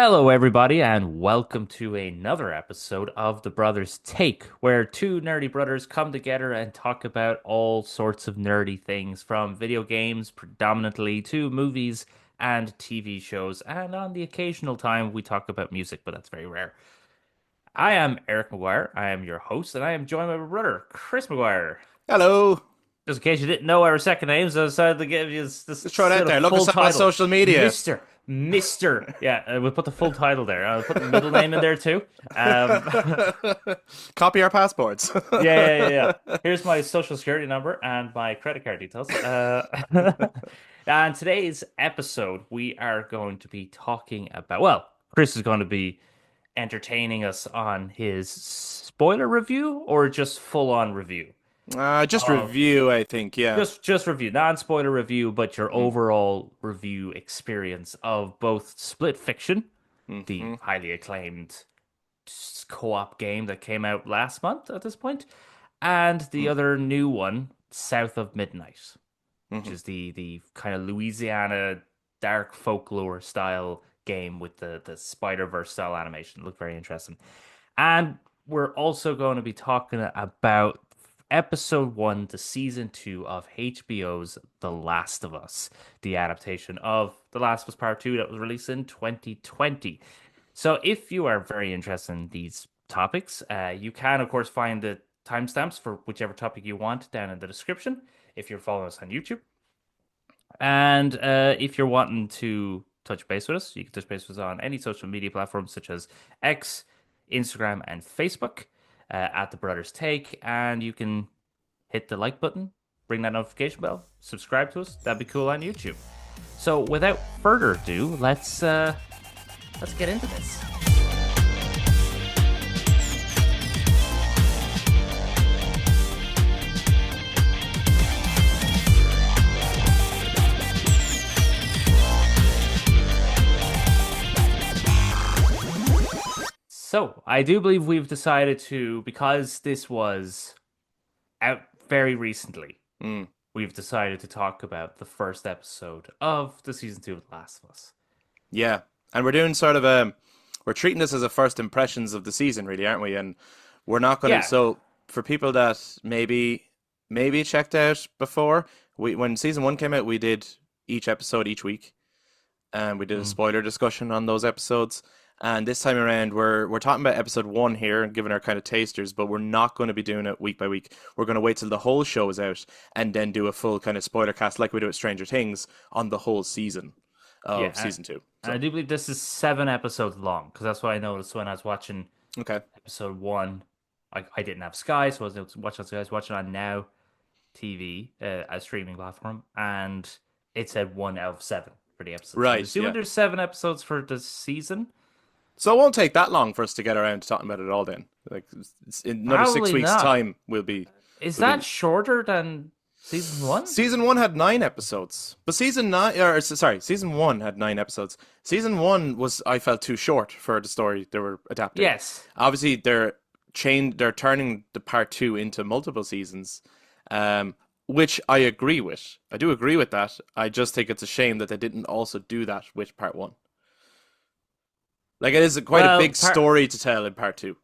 Hello, everybody, and welcome to another episode of The Brothers Take, where two nerdy brothers come together and talk about all sorts of nerdy things, from video games predominantly to movies and TV shows, and on the occasional time we talk about music, but that's very rare. I am Eric McGuire, I am your host, and I am joined by my brother, Kris McGuire. Hello. Just in case you didn't know our second names, I decided to give you this Just throw it out sort of there. Look full us up on title. social media. Mister. Yeah, we'll put the full title there. I'll put the middle name in there too. Copy our passports. Yeah. Here's my social security number and my credit card details. And today's episode, we are going to be talking about, well, Kris is going to be entertaining us on his spoiler review or just full on review. Just review, I think. Yeah. Just review, non-spoiler review, but your Mm, overall review experience of both Split Fiction, the hmm highly acclaimed co-op game that came out last month at this point, and the other new one, South of Midnight, which hmm is the kind of Louisiana dark folklore style game with the Spider-Verse style animation. It looked very interesting. And we're also going to be talking about episode one to season two of HBO's The Last of Us, the adaptation of The Last of Us Part 2 that was released in 2020. So if you are very interested in these topics, you can, of course, find the timestamps for whichever topic you want down in the description if you're following us on YouTube. And if you're wanting to touch base with us, you can touch base with us on any social media platforms such as X, Instagram, and Facebook at The Brothers Take. And you can hit the like button, ring that notification bell, subscribe to us. That'd be cool on YouTube. So without further ado, let's get into this. So, I do believe we've decided to, because this was out very recently, Mm. we've decided to talk about the first episode of the season two of The Last of Us. Yeah. And we're doing sort of we're treating this as a first impressions of the season, really, aren't we? And we're not going to. Yeah. So for people that maybe checked out before, when season one came out, we did each episode each week, and we did a Mm. spoiler discussion on those episodes. And this time around, we're talking about episode one here and giving our kind of tasters, but we're not going to be doing it week by week. We're going to wait till the whole show is out and then do a full kind of spoiler cast like we do at Stranger Things on the whole season Yeah, of season two. and I So do believe this is 7 episodes long, because that's what I noticed when I was watching okay, episode one. I didn't have Sky, so I was watching Sky. I was watching on Now TV, a streaming platform, and it said 1 out of 7 for the episode. So I'm right, assuming yeah. there's 7 episodes for the season. So it won't take that long for us to get around to talking about it all. Then, like it's in another six Probably weeks' not. time, Is we'll that be. shorter than season one? Season one had 9 episodes, but season one had 9 episodes. Season one was, I felt, too short for the story they were adapting. Yes. Obviously, they're turning the part two into multiple seasons, which I agree with. I do agree with that. I just think it's a shame that they didn't also do that with part one. Like it is quite a Well, big story to tell in part two.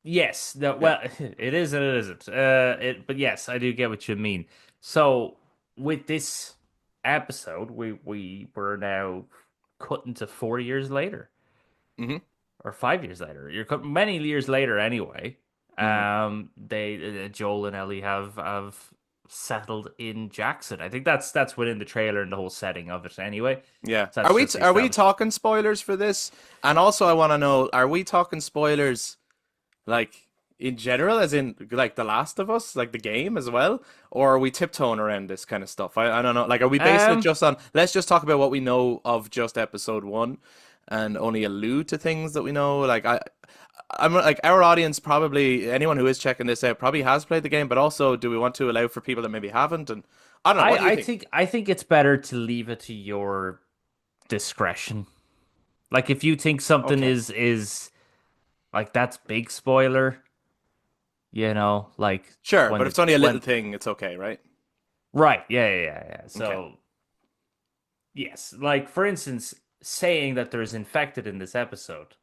yes. No, Yeah. well, it is and it isn't. But yes, I do get what you mean. So with this episode, we were now cut into 4 years later hmm or 5 years later. You're cut many years later anyway. hmm They Joel and Ellie have settled in Jackson. I think that's within the trailer and the whole setting of it anyway. Yeah. So that's just Are we established. talking spoilers for this? And also, I want to know: are we talking spoilers like in general, as in like The Last of Us, like the game as well, or are we tiptoeing around this kind of stuff? I don't know. Like, are we basing it Um, just on? Let's just talk about what we know of just episode one, and only allude to things that we know. Like I'm like our audience probably anyone who is checking this out probably has played the game, but also do we want to allow for people that maybe haven't? And I don't know. What do you think? I think it's better to leave it to your discretion. Like if you think something Okay, is like that's big spoiler, like sure, when but if the it's only a little when thing, it's okay, right? right, yeah. Okay. So yes, like for instance, saying that there's infected in this episode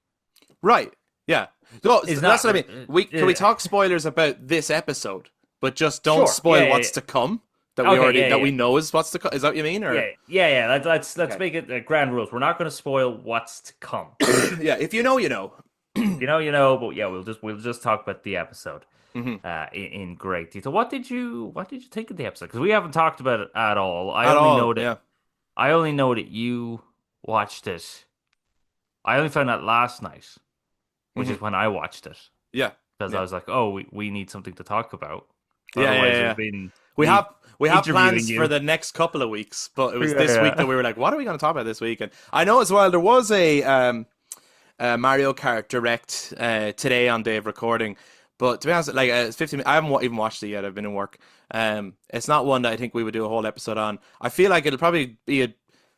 Right. Yeah. So is that's not what I mean. We can we talk spoilers about this episode, but just don't sure. Yeah, spoil yeah, what's to come okay, yeah, that yeah. we know is what's to come. Is that what you mean? Or Yeah. Let's okay. make it grand rules. We're not going to spoil what's to come. Yeah, if you know, you know. You know. But yeah, we'll just talk about the episode Hmm. in great detail. What did you think of the episode? Because we haven't talked about it at all. At all. Yeah. I only know that you watched it. I only found out last night, which Hmm. is when I watched it, Yeah. because I Yeah. was like, oh, we need something to talk about. Yeah. Yeah. Otherwise, it would Yeah. have been We me have we have interviewing plans for you. the next couple of weeks, but it was Yeah, this week that yeah. we were like, what are we going to talk about this week? And I know as well there was a Mario Kart Direct today on day of recording. But to be honest, like it's 15. I haven't even watched it yet. I've been in work. It's not one that I think we would do a whole episode on. I feel like it'll probably be a.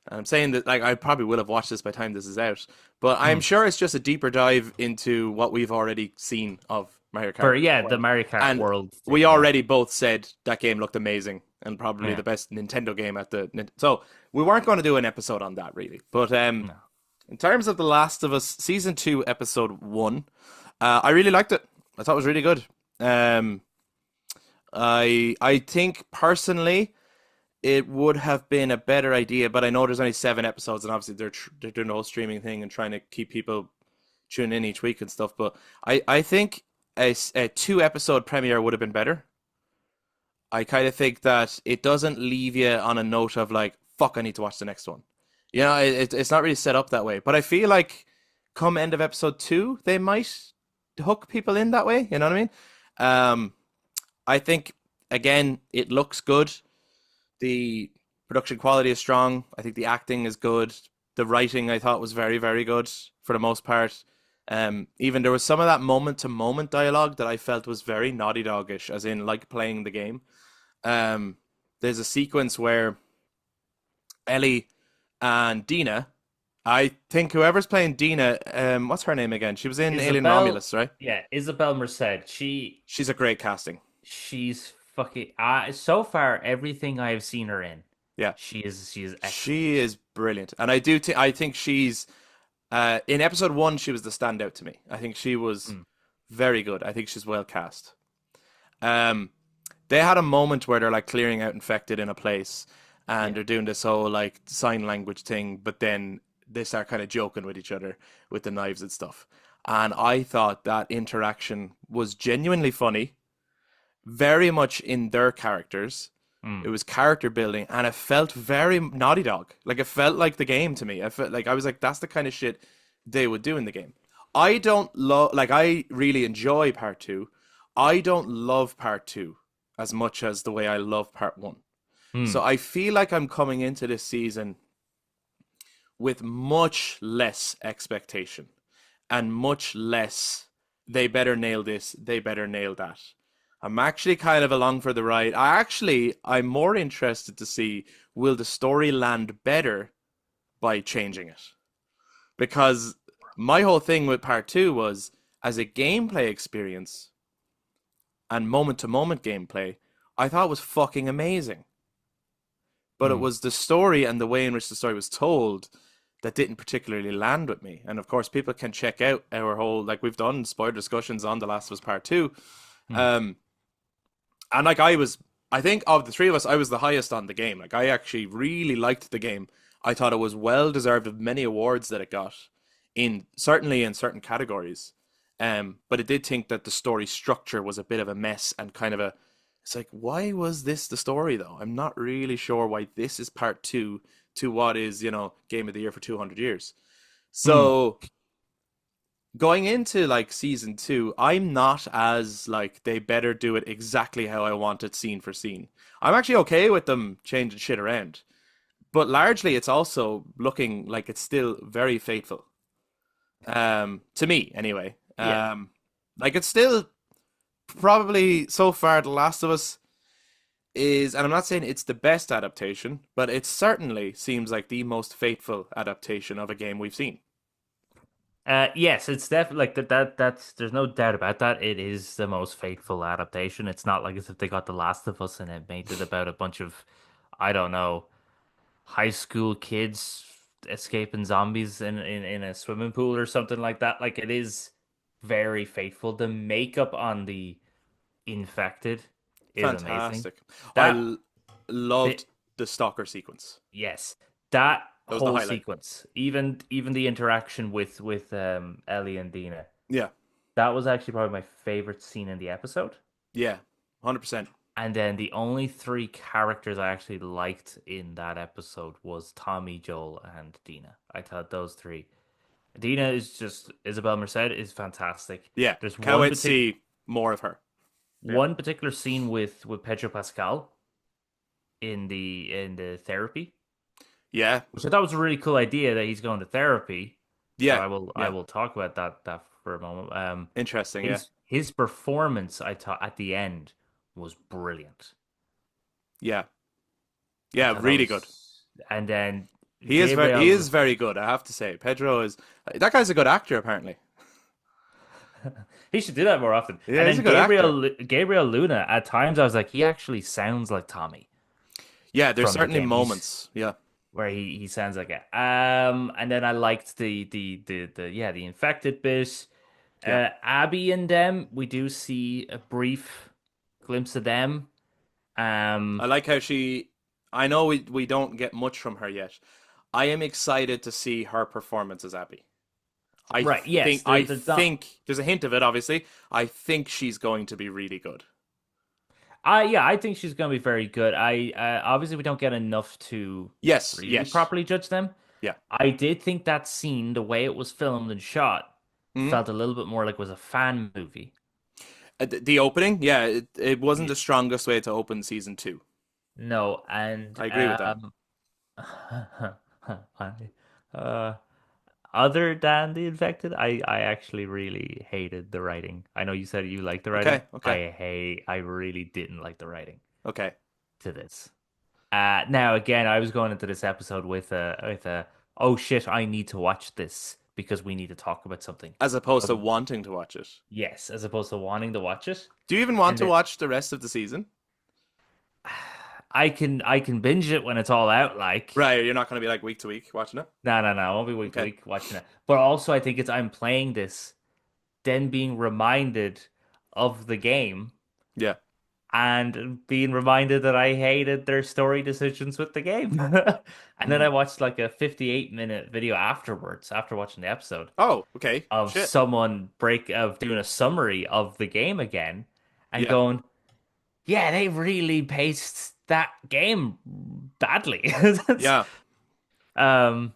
I'm saying that like I probably will have watched this by the time this is out, but I'm Hmm. sure it's just a deeper dive into what we've already seen of Mario For Kart yeah, the World. Mario Kart And World we thing. Yeah, already both said that game looked amazing and probably yeah. the best Nintendo game at the. So we weren't going to do an episode on that really, but No. in terms of The Last of Us season 2 episode 1, I really liked it. I thought it was really good. Um, I think personally it would have been a better idea, but I know there's only 7 episodes, and obviously they're doing the whole streaming thing and trying to keep people tuning in each week and stuff. But I think a 2 episode premiere would have been better. I kind of think that it doesn't leave you on a note of like, fuck, I need to watch the next one. You know, it's not really set up that way. But I feel like come end of episode 2, they might hook people in that way. You know what I mean? Um, I think again, it looks good. The production quality is strong. I think the acting is good. The writing I thought was very, very good for the most part. Even there was some of that moment to moment dialogue that I felt was very Naughty Dog-ish, as in like playing the game. Um, there's a sequence where Ellie and Dina, I think whoever's playing Dina, what's her name again? She was in Alien Isabel, Romulus, right? yeah, Isabel Merced. She's a great casting. She's fucking. So far, everything I have seen her in, Yeah, she is she excellent. is brilliant, and I think she's in episode 1 she was the standout to me. I think she was Mm, very good. I think she's well cast. Um, they had a moment where they're like clearing out infected in a place, and yeah, they're doing this whole like sign language thing, but then they start kind of joking with each other with the knives and stuff. And I thought that interaction was genuinely funny, very much in their characters. It mm, was character building, and it felt very Naughty Dog. Like it felt like the game to me. I felt like I was like, that's the kind of shit they would do in the game. I don't love like I really enjoy part two. I don't love part two as much as the way I love part one. So mm, I feel like I'm coming into this season with much less expectation and much less they better nail this, they better nail that. I'm actually kind of along for the ride. I'm more interested to see will the story land better by changing it. Because my whole thing with part 2 was as a gameplay experience and moment to moment gameplay, I thought it was fucking amazing. But it mm. was the story and the way in which the story was told that didn't particularly land with me. And of course, people can check out our whole like we've done spoiler discussions on The Last of Us Part Two. Mm. Um, and like I think of the three of us, I was the highest on the game. Like I actually really liked the game. I thought it was well deserved of many awards that it got in certainly in certain categories. But it did think that the story structure was a bit of a mess and kind of a it's like, why was this the story though? I'm not really sure why this is part two to what is, Game of the Year for 200 years. Mm. So going into like season two, I'm not as like they better do it exactly how I want it scene for scene. I'm actually okay with them changing shit around. But largely it's also looking like it's still very faithful. To me anyway. Yeah. Like it's still probably so far The Last of Us is, and I'm not saying it's the best adaptation, but it certainly seems like the most faithful adaptation of a game we've seen. Yes, it's definitely like that's there's no doubt about that. It is the most faithful adaptation. It's not like as if they got The Last of Us and it made it about a bunch of, I don't know, high school kids escaping zombies in a swimming pool or something like that. Like it is very faithful. The makeup on the infected is amazing. Fantastic. I That loved bit, the stalker sequence. yes, that That was the whole highlight. sequence, even the interaction with Ellie and Dina, Yeah. that was actually probably my favorite scene in the episode. Yeah. 100%. And then the only three characters I actually liked in that episode was Tommy, Joel, and Dina. I thought those three. Dina is just Isabel Merced is fantastic. Yeah. There's Can't wait to see more of her. Yeah. one particular scene with Pedro Pascal in the therapy, Yeah. which I thought was a really cool idea that he's going to therapy. So Yeah. I Yeah. will talk about that for a moment. Interesting. Yeah. His performance I thought at the end was brilliant. Yeah. I Yeah. thought that Really good. was, and then He Gabriel. is very good, I have to say. Pedro is that guy's a good actor apparently. He should do that more often. Yeah, And he's a then good actor. Gabriel Luna, at times I was like, he actually sounds like Tommy Yeah, there's from the certainly game. He's moments. Yeah. where he sounds like it. And then I liked the infected bit. Yeah. Abby and them, we do see a brief glimpse of them. I Um, like how I know we don't get much from her yet. I am excited to see her performance as Abby. right, yes, there's not. There's a hint of it, obviously. I think she's going to be really good. I Yeah, I think she's gonna be very good. I obviously we don't get enough to Yes, really yes. properly judge them. Yeah. I did think that scene, the way it was filmed and shot, Mhm. felt a little bit more like it was a fan movie. The opening, yeah, it wasn't Yeah. the strongest way to open season two. No, and I agree with that. I, uh, other than the infected, I actually really hated the writing. I know you said you liked the writing. Okay, okay, I really didn't like the writing okay. to this. Now again, I was going into this episode with a oh shit, I need to watch this because we need to talk about something. As opposed But to wanting to watch it. yes, as opposed to wanting to watch it. Do you even want And to then watch the rest of the season? I can binge it when it's all out, like. Right, you're not going to be like week to week watching it? No. I won't be week to Okay. week watching it. But also, I think it's I'm playing this, then being reminded of the game, Yeah. and being reminded that I hated their story decisions with the game. And then Mm. I watched like a 58-minute video afterwards, after watching the episode, Oh, okay. of Shit. someone doing a summary of the game again, and Yeah. going, "Yeah, they really paced that game badly." Yeah. Um,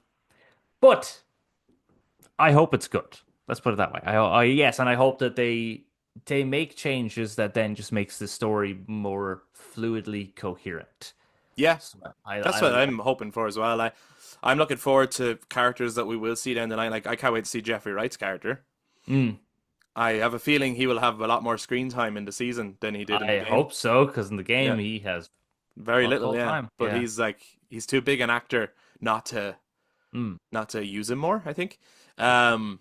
but I hope it's good. Let's put it that way. Yes, and I hope that they make changes that then just makes the story more fluidly coherent. Yeah. So That's what I'm hoping for as well. I'm looking forward to characters that we will see down the line. Like I can't wait to see Jeffrey Wright's character. Mm, I have a feeling he will have a lot more screen time in the season than he did in the I game. hope so because in the Yeah. game he has Very fuck little, all yeah. time. But Yeah. he's too big an actor Mm, not to use him more, I think. Um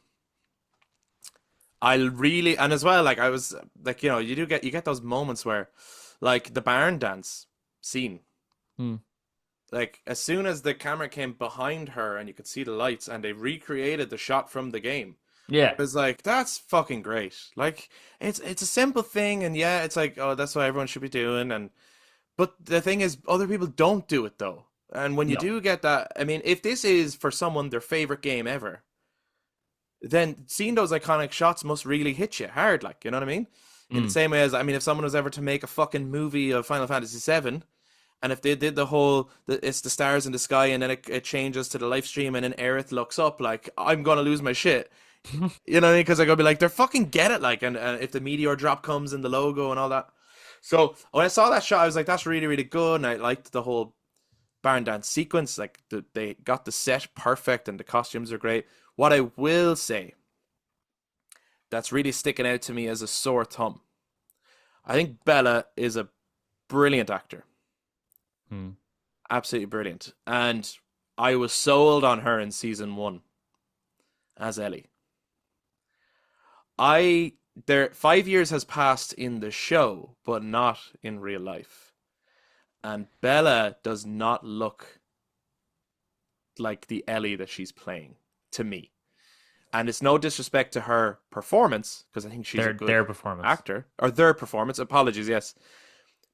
I'll really and as well, like I was like, you get those moments where like the barn dance scene. mm. Like as soon as the camera came behind her and you could see the lights and they recreated the shot from the game. Yeah. It was like that's fucking great. Like it's a simple thing and yeah, it's like oh that's what everyone should be doing and but the thing is other people don't do it though. And when you No. do get that, I mean, if this is for someone their favorite game ever, then seeing those iconic shots must really hit you hard, like, you know what I mean? In the Mm. same way as, I mean, if someone was ever to make a fucking movie of Final Fantasy VII, and if they did it's the stars in the sky, and then it changes to the live stream, and then Aerith looks up, like, I'm gonna lose my shit. You know what I mean? Because I'm gonna be like, they're fucking get it, like, and if the meteor drop comes in the logo and all that. So when I saw that shot, I was like, that's really, really good, and I liked the whole barn dance sequence. Like, they got the set perfect, and the costumes are great. What I will say that's really sticking out to me as a sore thumb. I think Bella is a brilliant actor. Mm. Absolutely brilliant. And I was sold on her in season one as Ellie. I there 5 years has passed in the show, but not in real life. And Bella does not look like the Ellie that she's playing to me. And it's no disrespect to her performance, because I think she's a good Their performance. actor, or their performance. Apologies, yes.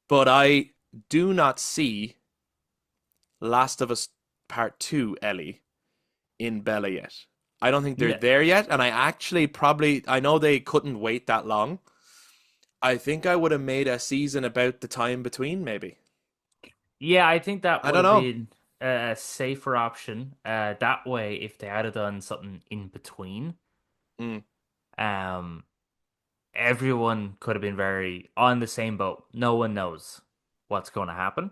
But I do not see Last of Us Part 2 Ellie in Bella yet. I don't think they're No, there yet. And I actually probably, I know they couldn't wait that long. I think I would have made a season about the time between, maybe. yeah, I think that I would don't have know. been a safer option. That way, if they had done something in between, Mm, um, everyone could have been very on the same boat. No one knows what's going to happen,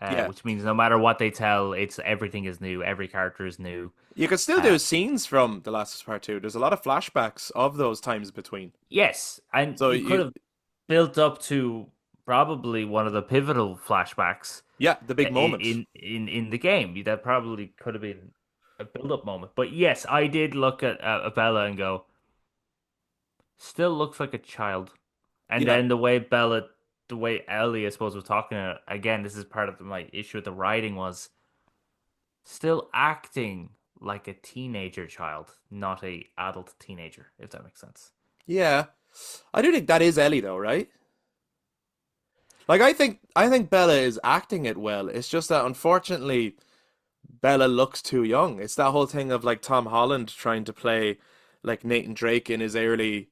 yeah. which means no matter what they tell, it's everything is new. Every character is new. You could still Uh, do scenes from The Last of Us Part 2. There's a lot of flashbacks of those times between. yes, and So you could you, have built up to probably one of the pivotal flashbacks yeah, the big moment. in the game. That probably could have been a build-up moment. But yes, I did look at Bella and go, still looks like a child. And Yeah. then the way Ellie, I suppose, was talking again, this is part of my issue with the writing was still acting like a teenager child, not a adult teenager, if that makes sense. Yeah. I do think that is Ellie though, right? Like I think Bella is acting it well. It's just that unfortunately Bella looks too young. It's that whole thing of like Tom Holland trying to play like Nathan Drake in his early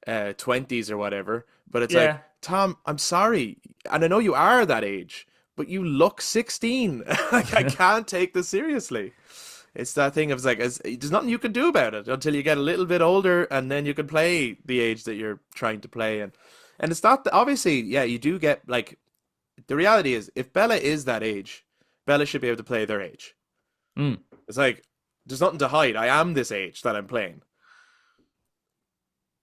20s or whatever. But it's like, Yeah, Tom, I'm sorry. And I know you are that age, but you look 16. Like I can't take this seriously. It's that thing of like, there's nothing you can do about it until you get a little bit older, and then you can play the age that you're trying to play. And it's not obviously, yeah, you do get like the reality is if Bella is that age, Bella should be able to play their age. mm, It's like there's nothing to hide. I am this age that I'm playing.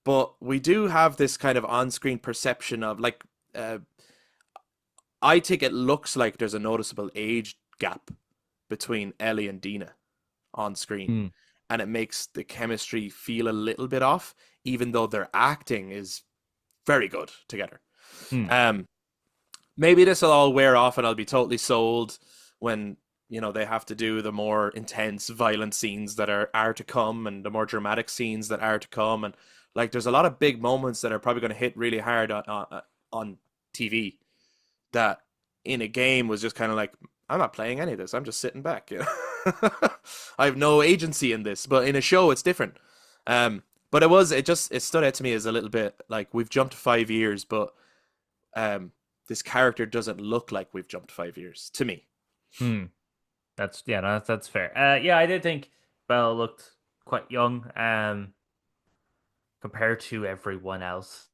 But we do have this kind of on-screen perception of like I think it looks like there's a noticeable age gap between Ellie and Dina on screen. mm, And it makes the chemistry feel a little bit off, even though their acting is very good together. mm. Um, maybe this will all wear off and I'll be totally sold when, they have to do the more intense, violent scenes that are to come and the more dramatic scenes that are to come. And like, there's a lot of big moments that are probably going to hit really hard on TV that in a game was just kind of like, I'm not playing any of this. I'm just sitting back. I have no agency in this, but in a show, it's different. But it stood out to me as a little bit like we've jumped 5 years, but this character doesn't look like we've jumped 5 years to me. Hmm. That's yeah, no, that's fair. Yeah, I did think Bella looked quite young, compared to everyone else.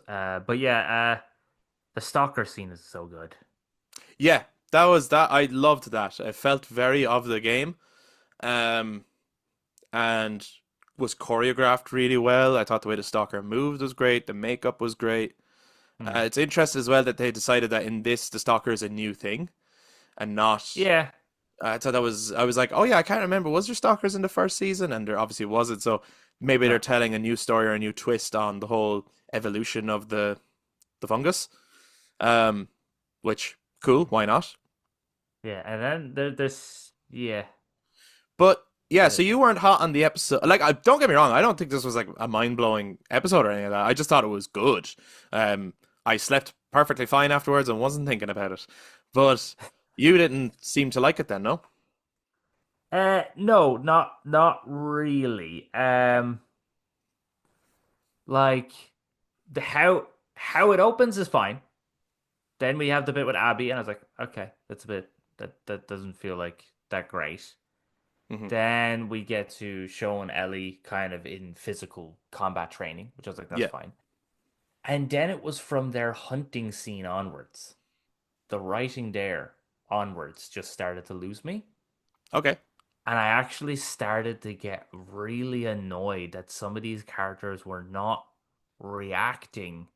But yeah, the stalker scene is so good. Yeah, that was that. I loved that. It felt very of the game, um, and was choreographed really well. I thought the way the stalker moved was great. The makeup was great. Hmm. It's interesting as well that they decided that in this the stalker is a new thing and not. Yeah, I thought that was. I was like, oh yeah, I can't remember. Was there stalkers in the first season? And there obviously wasn't. So maybe they're no, telling a new story or a new twist on the whole evolution of the fungus. Um, which cool. Why not? yeah, and then there's yeah, But yeah, so the you weren't hot on the episode. Like, don't get me wrong. I don't think this was like a mind blowing episode or any of that. I just thought it was good. I slept perfectly fine afterwards and wasn't thinking about it. But you didn't seem to like it then, no? no, not really. Like the how it opens is fine. Then we have the bit with Abby, and I was like, okay, that's a bit that doesn't feel like that great. Hmm. Then we get to showing Ellie kind of in physical combat training, which I was like, that's Yeah. fine. And then it was from their hunting scene onwards. The writing there onwards just started to lose me. Okay. And I actually started to get really annoyed that some of these characters were not reacting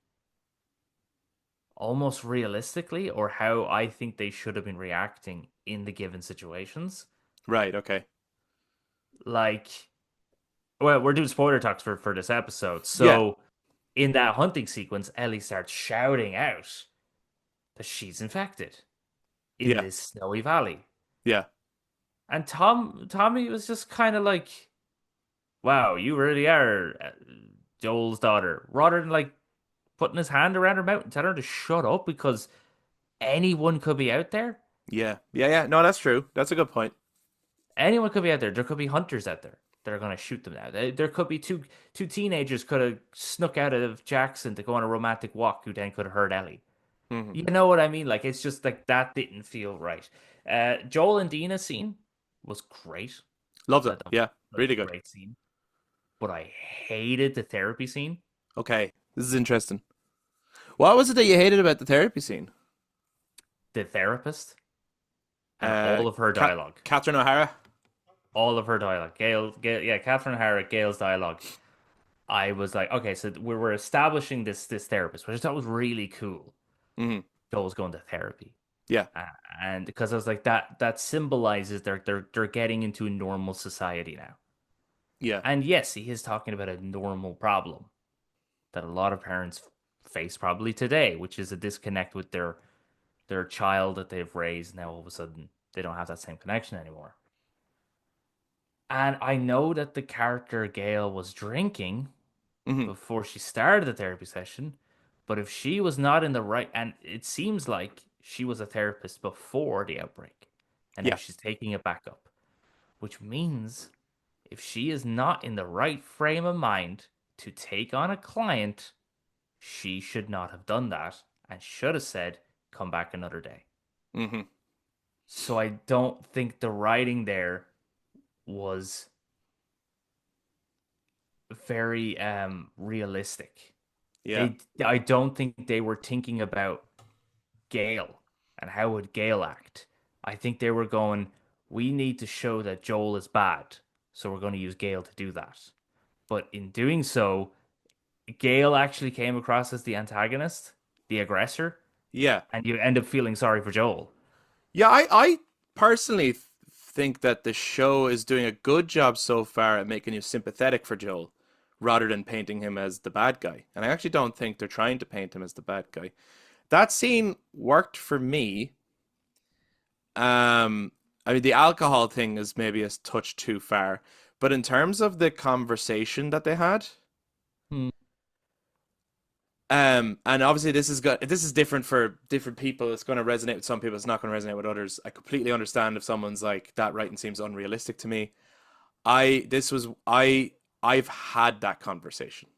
almost realistically or how I think they should have been reacting in the given situations. Right. Okay. Like, well, we're doing spoiler talks for this episode. Yeah. So in that hunting sequence, Ellie starts shouting out that she's infected in Yeah. this snowy valley. Yeah. And Tommy was just kind of like, "Wow, you really are Joel's daughter," rather than like putting his hand around her mouth and telling her to shut up because anyone could be out there. Yeah, yeah, yeah. No, that's true. That's a good point. Anyone could be out there. There could be hunters out there that are going to shoot them now. There could be two teenagers could have snuck out of Jackson to go on a romantic walk who then could have hurt Ellie. Hmm. You know what I mean? Like it's just like that didn't feel right. Joel and Dina scene was great. Loved it. That was Yeah, a really good. great scene. But I hated the therapy scene. Okay, this is interesting. What was it that you hated about the therapy scene? The therapist and Uh, all of her dialogue. Catherine O'Hara. All of her dialogue. Yeah, Catherine O'Hara, Gail's dialogue. I was like, okay, so we were establishing this therapist, which I thought was really cool. Hmm. Joel's going to therapy, Yeah, uh, and because I was like, that symbolizes they're getting into a normal society now. yeah, And yes, he is talking about a normal problem that a lot of parents face probably today, which is a disconnect with their child that they've raised. Now all of a sudden they don't have that same connection anymore. And I know that the character Gail was drinking hmm, before she started the therapy session, but if she was not in the right, and it seems like she was a therapist before the outbreak, and now yeah, she's taking it back up, which means if she is not in the right frame of mind to take on a client, she should not have done that and should have said, come back another day. hmm, So I don't think the writing there was very realistic. yeah, I don't think they were thinking about Gale and how would Gale act. I think they were going, we need to show that Joel is bad, so we're going to use Gale to do that. But in doing so, Gale actually came across as the antagonist, the aggressor, yeah, and you end up feeling sorry for Joel. yeah. I personally think that the show is doing a good job so far at making you sympathetic for Joel, rather than painting him as the bad guy. And I actually don't think they're trying to paint him as the bad guy. That scene worked for me. I mean, the alcohol thing is maybe a touch too far, but in terms of the conversation that they had, Hmm. and obviously this is different for different people. It's going to resonate with some people. It's not going to resonate with others. I completely understand if someone's like that writing seems unrealistic to me. I this was I've had that conversation,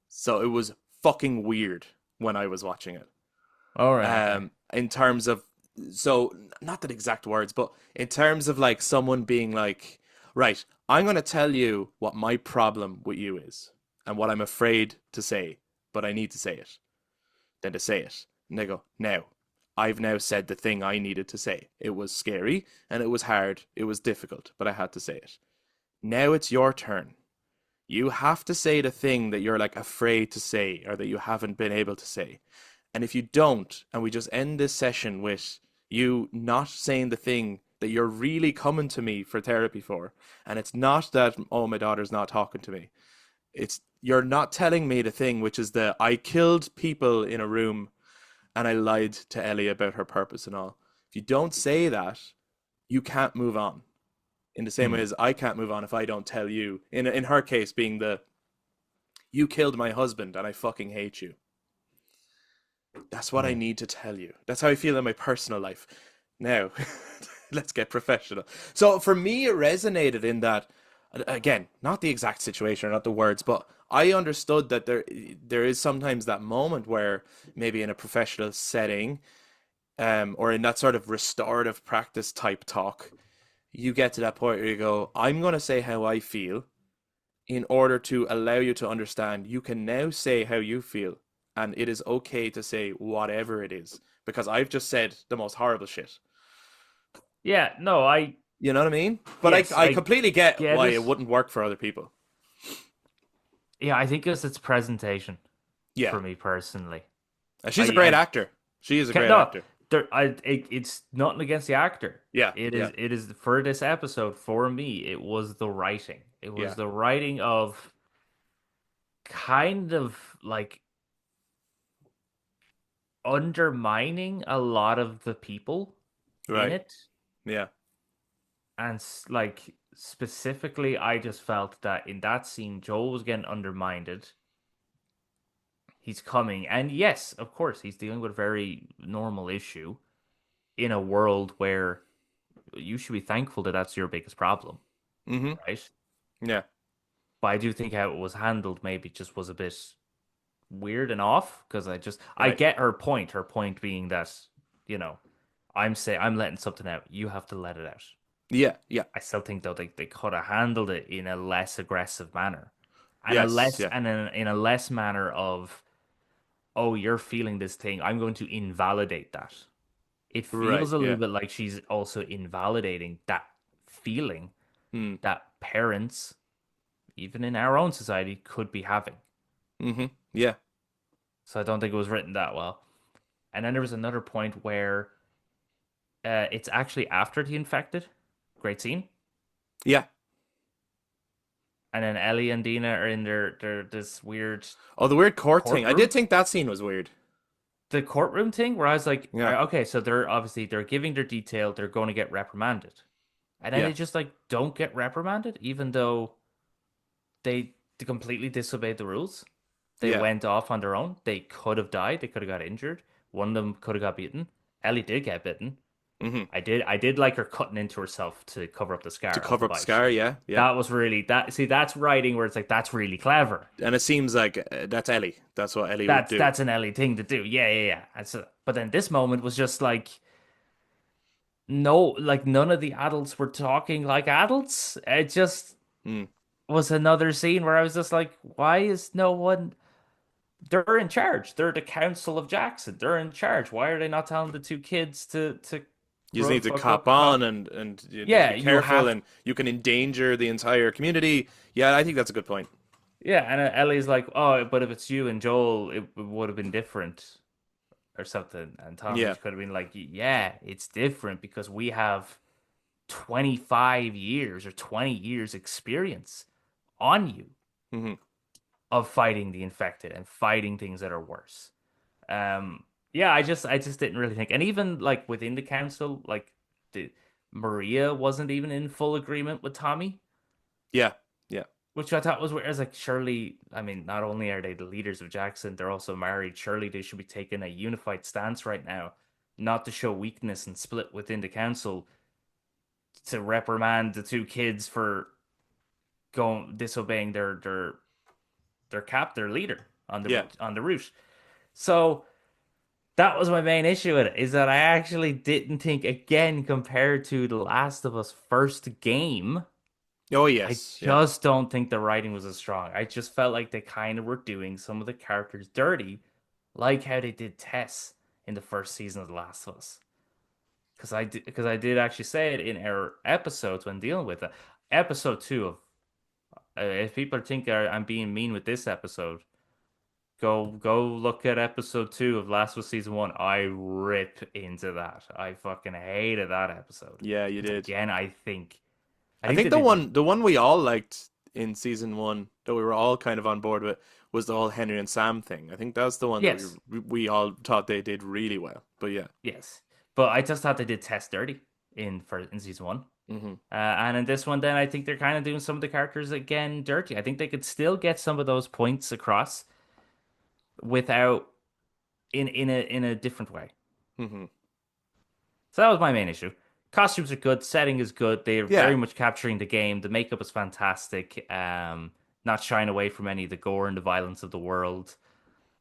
so it was fucking weird when I was watching it. All right, okay. In terms of so not the exact words, but in terms of like someone being like, right, I'm going to tell you what my problem with you is and what I'm afraid to say, but I need to say it. Then to say it. And they go, now, I've now said the thing I needed to say. It was scary and it was hard. It was difficult, but I had to say it. Now it's your turn. You have to say the thing that you're like afraid to say or that you haven't been able to say. And if you don't, and we just end this session with you not saying the thing that you're really coming to me for therapy for, and it's not that, oh, my daughter's not talking to me. It's you're not telling me the thing, which is the I killed people in a room and I lied to Ellie about her purpose and all. If you don't say that, you can't move on. In the same way Hmm. as I can't move on if I don't tell you. In her case, being the you killed my husband and I fucking hate you. That's what I Yeah. need to tell you. That's how I feel in my personal life. Now, let's get professional. So for me, it resonated in that, again, not the exact situation or not the words, but I understood that there is sometimes that moment where maybe in a professional setting, or in that sort of restorative practice type talk, you get to that point where you go, I'm going to say how I feel in order to allow you to understand you can now say how you feel and it is okay to say whatever it is because I've just said the most horrible shit. Yeah, no, You know what I mean? But yes, I I completely get get why it. it wouldn't work for other people. Yeah, I think it's presentation Yeah. for me personally. She's a great And actor. She is a great no, actor. it's nothing against the actor. Yeah. Yeah. It is for this episode for me. It was the writing. It was Yeah. the writing of kind of like undermining a lot of the people in Right. it. Yeah. And like specifically, I just felt that in that scene, Joel was getting undermined. He's coming, and yes, of course, he's dealing with a very normal issue in a world where you should be thankful that that's your biggest problem, Mm-hmm. right? Yeah. But I do think how it was handled maybe just was a bit weird and off because I Right. get her point. Her point being that, you know, I'm letting something out. You have to let it out. Yeah. Yeah. I still think though they could have handled it in a less aggressive manner. And Yes. Yeah. in a less manner of, oh, you're feeling this thing. I'm going to invalidate that. It Right. feels a little Yeah. bit like she's also invalidating that feeling Mm. that parents, even in our own society, could be having. Mm-hmm. Yeah. So I don't think it was written that well. And then there was another point where it's actually after the infected. Great scene. Yeah. And then Ellie and Dina are in their this weird Oh, the weird court thing. I did courtroom. think that scene was weird. The courtroom thing where I was like, Yeah. okay, so they're giving their detail, they're going to get reprimanded. And then Yeah. they just like don't get reprimanded, even though they completely disobeyed the rules. They Yeah. went off on their own. They could have died. They could have got injured. One of them could have got beaten. Ellie did get bitten. Mm-hmm. I did like her cutting into herself to cover up the To scar of the cover up the bite. scar. Yeah. Yeah. That was really that. See, that's writing where it's like that's really clever. And it seems like that's Ellie. That's what Ellie would That's do. that's an Ellie thing to do. Yeah, yeah, yeah. But then this moment was just like no, like none of the adults were talking like adults. It just Mm. was another scene where I was just like, why is no one? They're in charge. They're the Council of Jackson. They're in charge. Why are they not telling the two kids to You just grow the need to fuck cop up? on and you need to Yeah, be you careful have. and you can endanger the entire community. Yeah, I think that's a good point. Yeah, and Ellie's like, oh, but if it's you and Joel, it would have been different or something. And Tommy Yeah. could have been like, yeah, it's different because we have 25 years or 20 years experience on you Hmm. of fighting the infected and fighting things that are worse. Yeah, I just didn't really think, and even like within the council, like the Maria wasn't even in full agreement with Tommy, Yeah. Yeah. which I thought was weird. I was like, surely, I mean, not only are they the leaders of Jackson, they're also married. Surely they should be taking a unified stance right now, not to show weakness and split within the council to reprimand the two kids for going disobeying their leader Yeah. on the route. So that was my main issue with it, is that I actually didn't think, again, compared to The Last of Us first game, Oh I yes. Yeah. just don't think the writing was as strong. I just felt like they kind of were doing some of the characters dirty, like how they did Tess in the first season of The Last of Us. Because I did actually say it in our episodes when dealing with it. Episode two of if people think I'm being mean with this episode, go look at episode two of Last of Us season one. I rip into that. I fucking hated that episode. Yeah, you Because did. again, I I think think they did the one we all liked in season one that we were all kind of on board with was the whole Henry and Sam thing. I think that's the one that yes, we all thought they did really well. But yeah. yes. But I just thought they did test dirty in season one. Hmm. And in this one, then I think they're kind of doing some of the characters again dirty. I think they could still get some of those points across without in a different way. Hmm. So that was my main issue. Costumes are good, setting is good. They're Yeah. very much capturing the game. The makeup is fantastic. Not shying away from any of the gore and the violence of the world.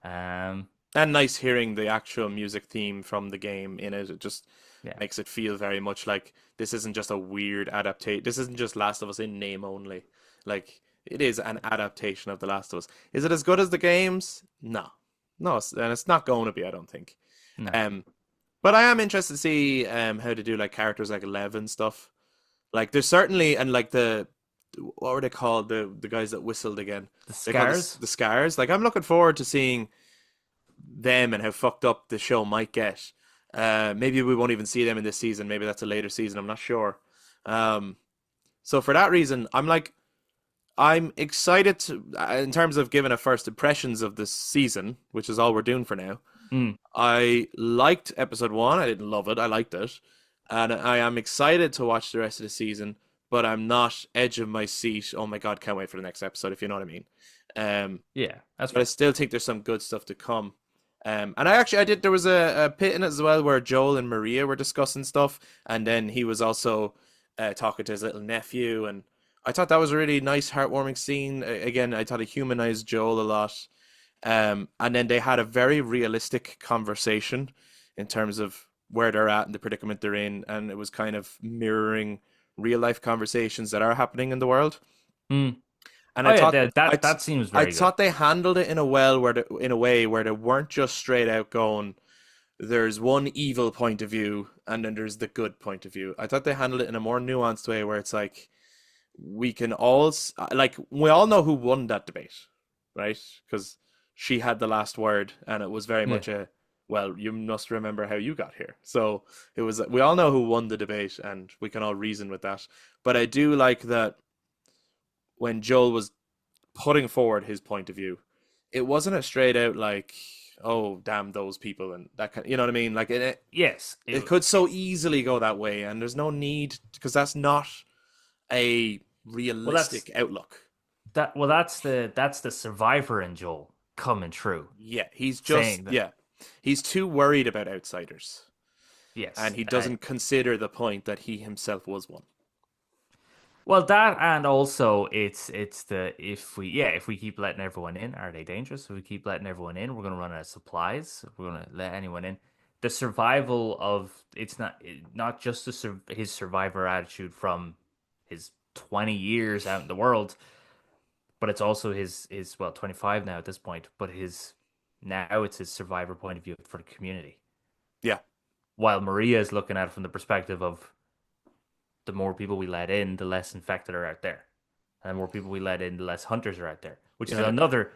Um, And nice hearing the actual music theme from the game in it. It just yeah, makes it feel very much like this isn't just a weird adaptation. This isn't just Last of Us in name only. Like it is an adaptation of The Last of Us. Is it as good as the games? No. No, and it's not going to be, I don't think. no, Um, but I am interested to see how to do like characters like Lev and stuff. Like there's certainly and like the what were they called? The guys that whistled again. the They call scars. the Scars. Like I'm looking forward to seeing them and how fucked up the show might get. Maybe we won't even see them in this season. Maybe that's a later season. I'm not sure. Um, so for that reason, I'm excited to, in terms of giving a first impressions of this season, which is all we're doing for now. Mm, I liked episode one. I didn't love it. I liked it. and I am excited to watch the rest of the season, but I'm not edge of my seat. Oh my God, can't wait for the next episode, if you know what I mean. Um, Yeah, that's but I fair. still think there's some good stuff to come. And I did, there was a bit in it as well where Joel and Maria were discussing stuff, and then he was also talking to his little nephew, and I thought that was a really nice, heartwarming scene. Again, I thought it humanized Joel a lot. And then they had a very realistic conversation in terms of where they're at and the predicament they're in, and it was kind of mirroring real life conversations that are happening in the world. Mm. And Oh I yeah, thought that that that scene was I very good. thought they handled it in in a way where they weren't just straight out going, there's one evil point of view and then there's the good point of view. I thought they handled it in a more nuanced way where it's like we can all like we all know who won that debate, right? Because she had the last word, and it was very Yeah. much a well, you must remember how you got here. So it was we all know who won the debate, and we can all reason with that. But I do like that when Joel was putting forward his point of view, it wasn't a straight out like, "Oh, damn those people," and that kind. You know what I mean? Like Yes. it could so easily go that way, and there's no need because that's not a Well, that's realistic outlook. that. Well, that's the survivor in Joel coming true, Yeah, he's just saying that. yeah, he's too worried about outsiders, and Yes. he doesn't consider the point that he himself was one. Well, that and also it's the if we keep letting everyone in, are they dangerous? If we keep letting everyone in, we're gonna run out of supplies. If we're gonna let anyone in. The survival of it's not just his survivor attitude from his 20 years out in the world, but it's also his 25 now at this point, but his now it's his survivor point of view for the community. Yeah, While Maria is looking at it from the perspective of the more people we let in, the less infected are out there. And the more people we let in, the less hunters are out there, which is yeah, another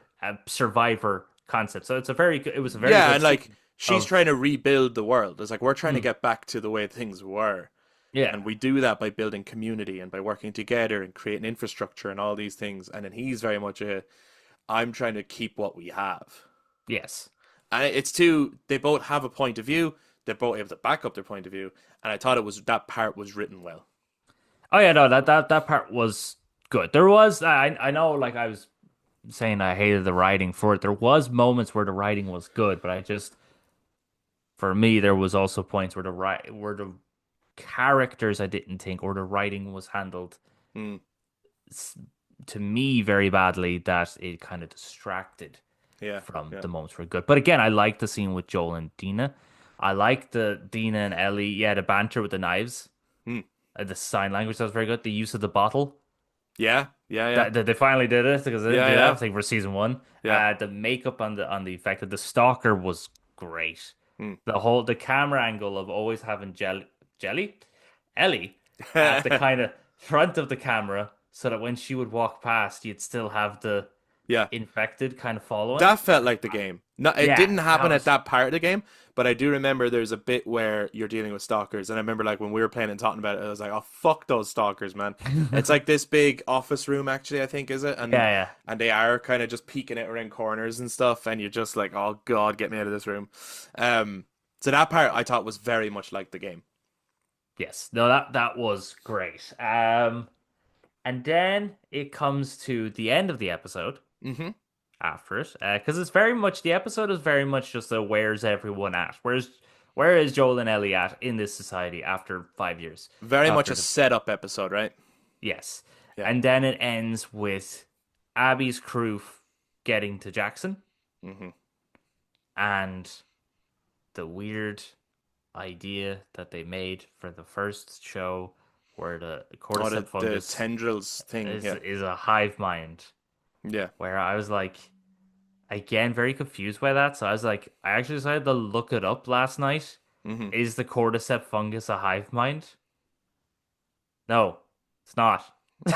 survivor concept. So it was a very yeah, good and like scene she's of, trying to rebuild the world. It's like we're trying to mm, get back to the way things were. yeah, And we do that by building community and by working together and creating infrastructure and all these things. And then he's very much I'm trying to keep what we have. yes. And it's two, they both have a point of view. They're both able to back up their point of view. And I thought it was that part was written well. Oh yeah, no, that part was good. There was I know like I was saying I hated the writing for it. There was moments where the writing was good, but I just for me there was also points where the characters I didn't think or the writing was handled Mm, to me very badly that it kind of distracted yeah, from yeah. the moments were good. But again, I like the scene with Joel and Dina. I like the Dina and Ellie, yeah, the banter with the knives, Mm, the sign language that was very good. The use of the bottle yeah, yeah, yeah. that they finally did it because they didn't Yeah, do that I yeah, think for season one. yeah. The makeup on the effect the stalker was great. Mm. The camera angle of always having jelly Ellie at the kind of front of the camera so that when she would walk past, you'd still have the Yeah. infected kind of following. That felt like the game. No, it Yeah, didn't that happen at was that part of the game, but I do remember there's a bit where you're dealing with stalkers, and I remember like when we were playing and talking about it, I was like, "Oh fuck those stalkers, man!" It's like this big office room, actually, I think, is it? yeah. And they are kind of just peeking it around corners and stuff, and you're just like, "Oh God, get me out of this room." So that part I thought was very much like the game. Yes. No, that was great. And then it comes to the end of the episode Hmm. after it, because it's very much the episode is very much just a where's everyone at? Where is Joel and Ellie at in this society after 5 years? Very much After a the setup episode, right? yes, Yeah. and then it ends with Abby's crew getting to Jackson Hmm. and the weird idea that they made for the first show where the Oh, cordyceps the fungus tendrils thing. is Yeah. is a hive mind Yeah. where I was like again very confused by that. So I was like, I actually decided to look it up last night. Hmm. Is the cordyceps fungus a hive mind? No, it's not.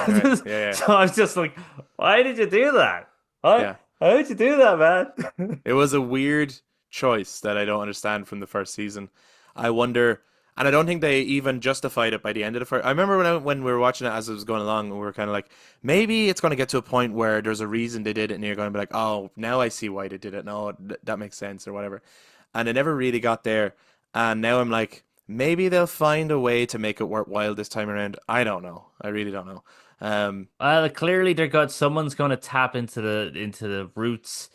Right. Yeah. So I was just like, why did you do that? Why? Yeah. How did you do that, man? It was a weird choice that I don't understand from the first season. I wonder, and I don't think they even justified it by the end of the first. I remember when we were watching it as it was going along, we were kind of like, maybe it's going to get to a point where there's a reason they did it, and you're going to be like, oh, now I see why they did it. No, that makes sense or whatever. And it never really got there. And now I'm like, maybe they'll find a way to make it worthwhile this time around. I don't know. I really don't know. Um, Clearly they're got someone's going to tap into the roots.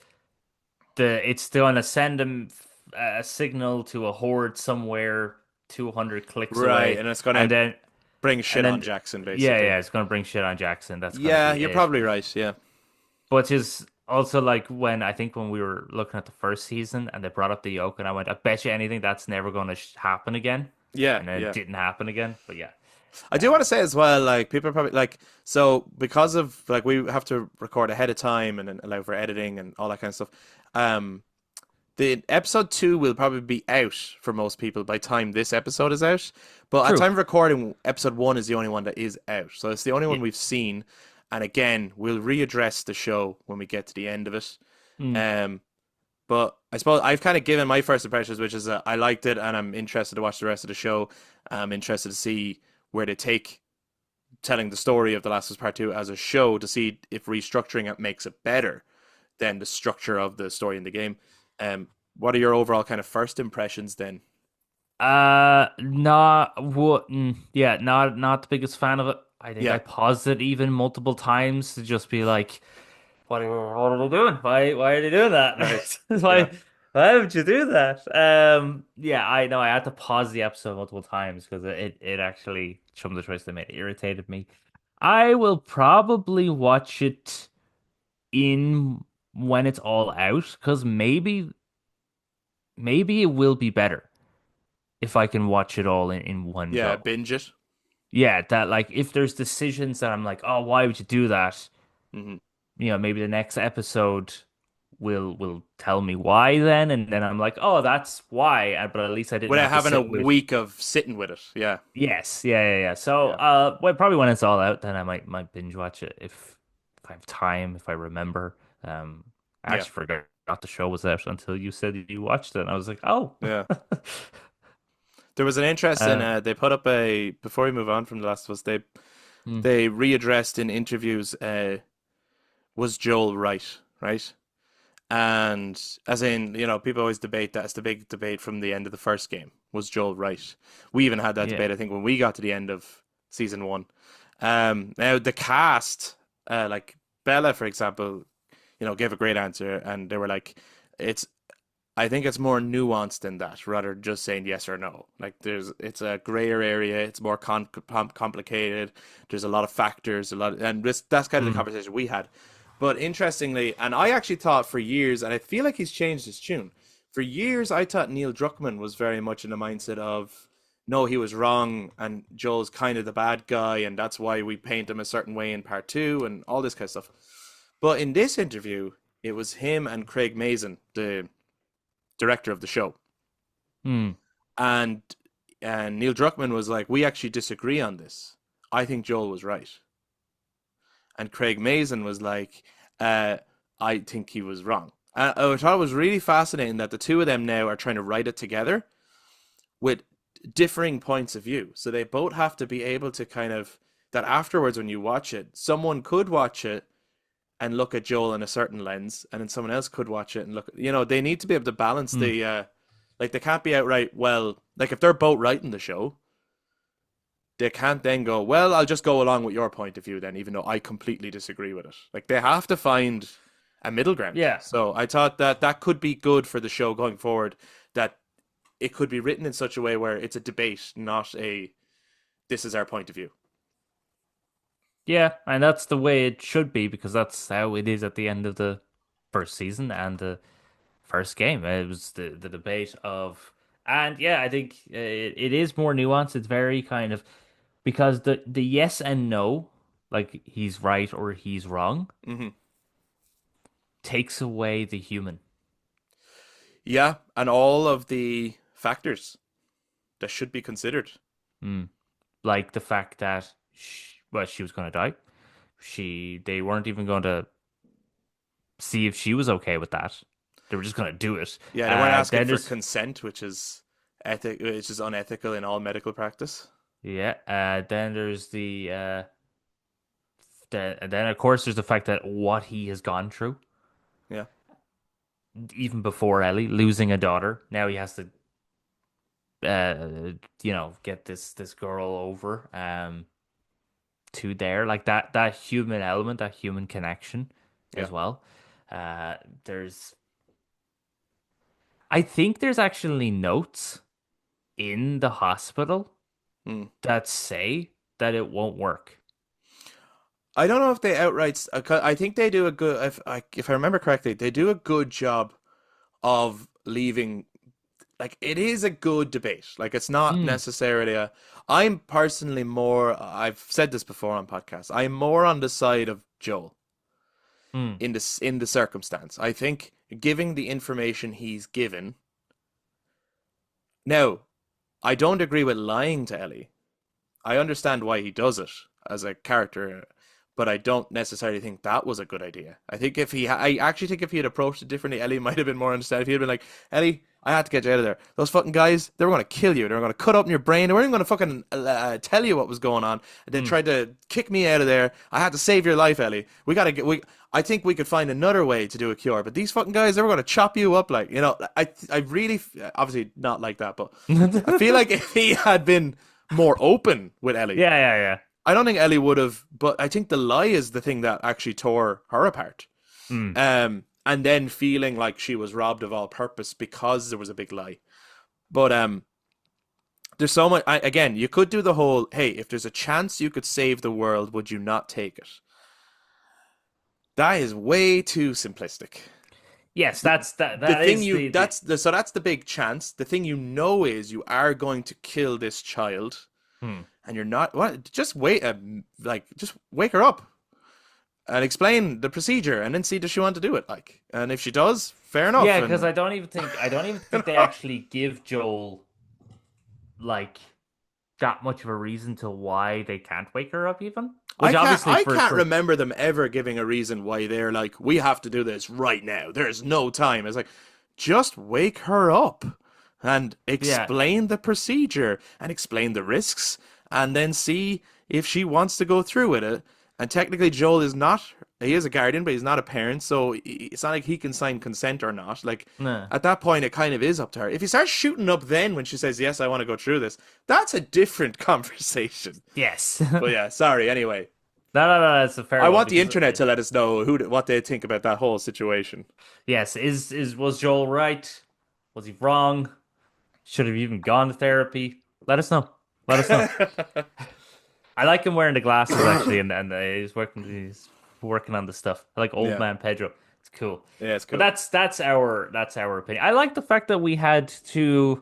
It's going to send them a signal to a horde somewhere 200 clicks right, away, and it's gonna and then bring and shit on then Jackson, yeah, basically. yeah, it's going to bring shit on Jackson. That's going to Yeah, be you're it. probably right. Yeah, But is also like when I think when we were looking at the first season and they brought up the yoke, and I went, I bet you anything that's never going to sh happen again, yeah, and then it yeah. didn't happen again. But yeah, I do want to say as well, like people are probably like, so because of like we have to record ahead of time and then allow for editing and all that kind of stuff. Um, the episode 2 will probably be out for most people by the time this episode is out. But at true. time of recording, episode 1 is the only one that is out. So it's the only Yeah. one we've seen. And again, we'll readdress the show when we get to the end of it. Mm. Um, but I suppose I've kind of given my first impressions, which is I liked it and I'm interested to watch the rest of the show. I'm interested to see where they take telling the story of The Last of Us Part 2 as a show to see if restructuring it makes it better than the structure of the story in the game. What are your overall kind of first impressions then? Not what? Yeah, not the biggest fan of it. I think I Yeah, paused it even multiple times to just be like, what are they doing? Why are they doing right. that? Yeah, Why would you do that? Yeah, I know I had to pause the episode multiple times because it actually some of the choices they made irritated me. I will probably watch it in when it's all out because maybe it will be better if I can watch it all in one yeah, go. binge it. Yeah, that like if there's decisions that I'm like, oh, why would you do that? Hmm. Maybe the next episode will tell me why then, and then I'm like, oh, that's why. But at least I didn't Without have to having a sit with. week of sitting with it. Yeah, Yes, yeah, yeah, yeah. So, yeah, well, probably when it's all out, then I might binge watch it if I have time, if I remember. I yeah, actually forgot the show was out until you said you watched it, and I was like, oh. yeah. There was an interest in Uh, they put up a before we move on from The Last of Us, mm, they readdressed in interviews was Joel right, right? And as in, people always debate that. It's the big debate from the end of the first game. Was Joel right? We even had that yeah. debate, I think, when we got to the end of season one. Now the cast, like Bella, for example, gave a great answer, and they were like, "It's." I think it's more nuanced than that, rather than just saying yes or no. Like it's a grayer area. It's more complicated. There's a lot of factors, and that's kind of the Mm, conversation we had. But interestingly, and I actually thought for years, and I feel like he's changed his tune. For years, I thought Neil Druckmann was very much in the mindset of, no, he was wrong, and Joel's kind of the bad guy, and that's why we paint him a certain way in part two, and all this kind of stuff. But in this interview, it was him and Craig Mazin, the director of the show, mm, and Neil Druckmann was like, "We actually disagree on this. I think Joel was right." And Craig Mazin was like, "I think he was wrong." I thought it was really fascinating that the two of them now are trying to write it together with differing points of view. So they both have to be able to kind of that afterwards when you watch it, someone could watch it and look at Joel in a certain lens, and then someone else could watch it and look. They need to be able to balance mm. like they can't be outright. Well, like if they're both writing the show, they can't then go, well, I'll just go along with your point of view then, even though I completely disagree with it. Like they have to find a middle ground. Yeah. So I thought that that could be good for the show going forward. That it could be written in such a way where it's a debate, not a this is our point of view. Yeah, and that's the way it should be because that's how it is at the end of the first season and the first game. It was the debate of, and yeah, I think it is more nuanced. It's very kind of because the yes and no, like he's right or he's wrong, Hmm. takes away the human. Yeah, and all of the factors that should be considered. Mm. Like the fact that she was going to die. They weren't even going to see if she was okay with that. They were just going to do it. Yeah, they weren't asking Then for there's consent, which is unethical in all medical practice. Yeah, then there's and then of course there's the fact that what he has gone through, Yeah. even before Ellie losing a daughter, now he has to get this girl over to there, like that human element, that human connection Yeah. as well. Uh, there's I think there's actually notes in the hospital Hmm. that say that it won't work. I don't know if they outright. I think they do a good. If I remember correctly, they do a good job of leaving. Like it is a good debate. Like it's not Mm, necessarily a. I'm personally more. I've said this before on podcasts. I'm more on the side of Joel mm, in the circumstance. I think giving the information he's given. Now, I don't agree with lying to Ellie. I understand why he does it as a character, but I don't necessarily think that was a good idea. I think I actually think if he had approached it differently, Ellie might have been more understanding. If he had been like, Ellie, I had to get you out of there. Those fucking guys, they were going to kill you. They were going to cut open your brain. They weren't even going to fucking tell you what was going on. They mm. tried to kick me out of there. I had to save your life, Ellie. We got to get, I think we could find another way to do a cure, but these fucking guys, they were going to chop you up. Like, I really, obviously not like that, but I feel like if he had been more open with Ellie, Yeah, yeah, yeah. I don't think Ellie would have, but I think the lie is the thing that actually tore her apart. Mm. And then feeling like she was robbed of all purpose because there was a big lie. But there's so much. Again, you could do the whole, hey, if there's a chance you could save the world, would you not take it? That is way too simplistic. Yes, The, the that thing is you the that's the big chance. The thing you know is you are going to kill this child, hmm. and you're not. What? Just wait. Just wake her up and explain the procedure, and then see does she want to do it. Like, and if she does, fair enough. Yeah, because And I don't even you think they know, actually give Joel like that much of a reason to why they can't wake her up even. Which obviously I for can't remember them ever giving a reason why they're like, we have to do this right now. There's no time. It's like, just wake her up and yeah. explain the procedure and explain the risks and then see if she wants to go through with it. And technically Joel is not he is a guardian, but he's not a parent, so it's not like he can sign consent or not. Like Nah. at that point it kind of is up to her. If you start shooting up then when she says, yes, I want to go through this, that's a different conversation. Yes. But yeah, sorry. Anyway, No, that's a fair I one want the because internet to let us know what they think about that whole situation. yes, is was Joel right? Was he wrong? Should have even gone to therapy? Let us know. Let us know. I like him wearing the glasses actually, and he's working on the stuff. I like old Yeah, man Pedro. It's cool. yeah, it's But cool. that's our opinion. I like the fact that we had two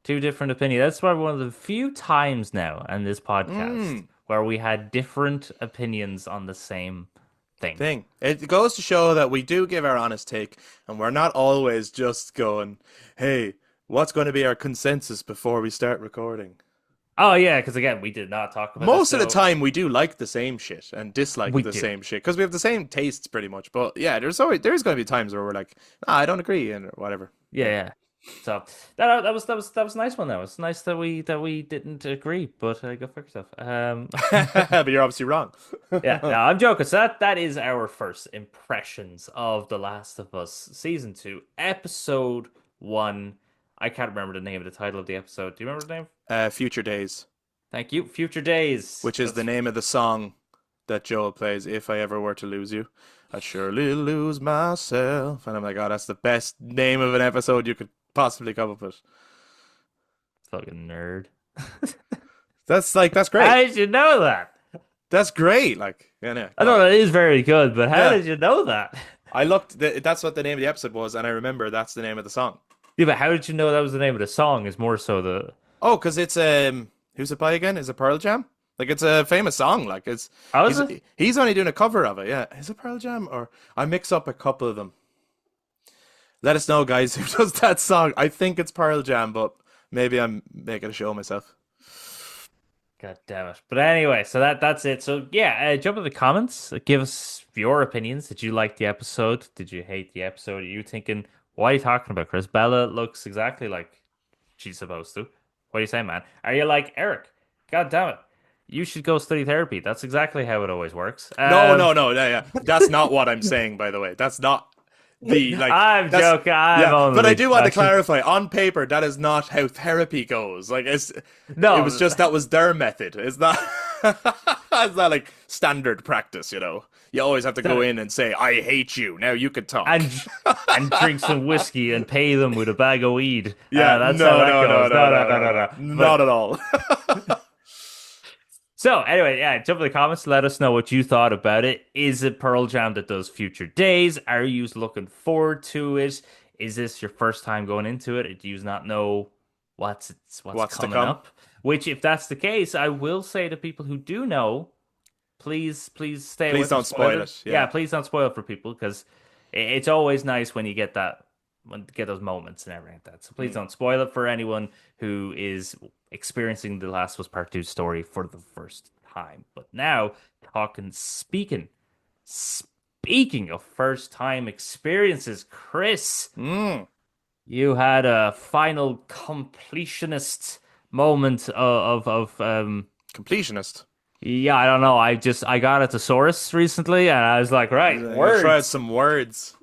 different opinions. That's probably one of the few times now in this podcast Mm, where we had different opinions on the same thing. thing. It goes to show that we do give our honest take, and we're not always just going, "Hey, what's going to be our consensus before we start recording?" Oh yeah, because again, we did not talk about this, Most of the so time, we do like the same shit and dislike we the do. same shit because we have the same tastes pretty much. But yeah, there's going to be times where we're like, I don't agree and whatever. Yeah, Yeah. yeah. So that was a nice one. That was nice that we didn't agree, but go fuck yourself. But you're obviously wrong. Yeah, no, I'm joking. So that is our first impressions of The Last of Us season 2, episode 1. I can't remember the name of the title of the episode. Do you remember the name? Future Days, Thank you. Future Days. which is the That's name of the song that Joel plays. If I ever were to lose you, I'd surely lose myself. And I'm like, oh, that's the best name of an episode you could possibly come up with. fucking nerd. That's How great. did you know that? That's great. Like, yeah, yeah, I go on. know it is very good, but how Yeah. did you know that? I looked. That's what the name of the episode was, and I remember that's the name of the song. Yeah, but how did you know that was the name of the song? Is more so the Oh, because it's who's it by again? Is it Pearl Jam? Like it's a famous song. Like it's how is he's it? he's only doing a cover of it. Yeah, is it Pearl Jam or I mix up a couple of them. Let us know, guys, who does that song. I think it's Pearl Jam, but maybe I'm making a show of myself. God damn it. But anyway, so that's it. So yeah, jump in the comments. Give us your opinions. Did you like the episode? Did you hate the episode? Are you thinking, what are you talking about, Chris? Bella looks exactly like she's supposed to. What are you saying, man? Are you like Eric? God damn it. You should go study therapy. That's exactly how it always works. No, no, no, yeah, yeah. That's not what I'm saying, by the way. That's not. the like I'm that's joking. I'm yeah, but I only do want to messing. clarify on paper that is not how therapy goes. Like it was No, just that was their method. It's not it's not like standard practice, you know. You always have to go so, in and say, I hate you. Now you can talk. and and drink some whiskey and pay them with a bag of weed. Yeah, That's how no, that no, no, goes. no, No, no, no, no, no, no, no. no. Not But at all. so anyway, yeah, jump in the comments. Let us know what you thought about it. Is it Pearl Jam that does future days? Are you looking forward to it? Is this your first time going into it? Do you not know what's What's to coming come? up? Which, if that's the case, I will say to people who do know, please stay away Please from don't spoil spoilers. it. Yeah, Yeah. please don't spoil it for people because it's always nice when you get those moments and everything like that. So please Mm. don't spoil it for anyone who is experiencing the Last of Us Part 2 story for the first time. But now, speaking of first time experiences, Kris, Mm. you had a final completionist moment Completionist. yeah, I don't know. I got a thesaurus recently and I was like, right, I gotta try out words. some words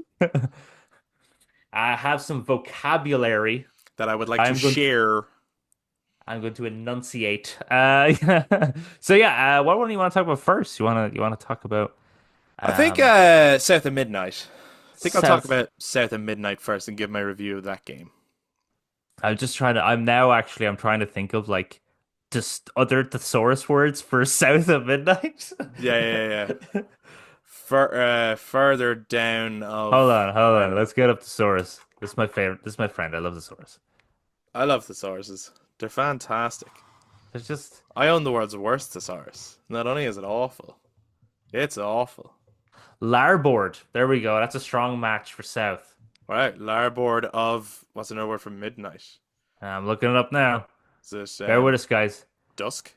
I have some vocabulary. that I would like to I'm going to share. I'm going to enunciate. So yeah, what one do you want to talk about first? You want to talk about I think um South of Midnight. I think I'll talk South. about South of Midnight first and give my review of that game. I'm just trying to. I'm trying to think of like just other thesaurus words for South of Midnight. Yeah, yeah, yeah. Further down of Hold on. my. Let's get up thesaurus. This is my favorite. This is my friend. I love thesaurus. I love thesauruses. They're fantastic. There's just I own the world's worst thesaurus. Not only is it awful, it's awful. larboard. There we go. That's a strong match for South. All right, larboard of what's another word for midnight? I'm looking it up now. Is it Bear with us, guys. dusk?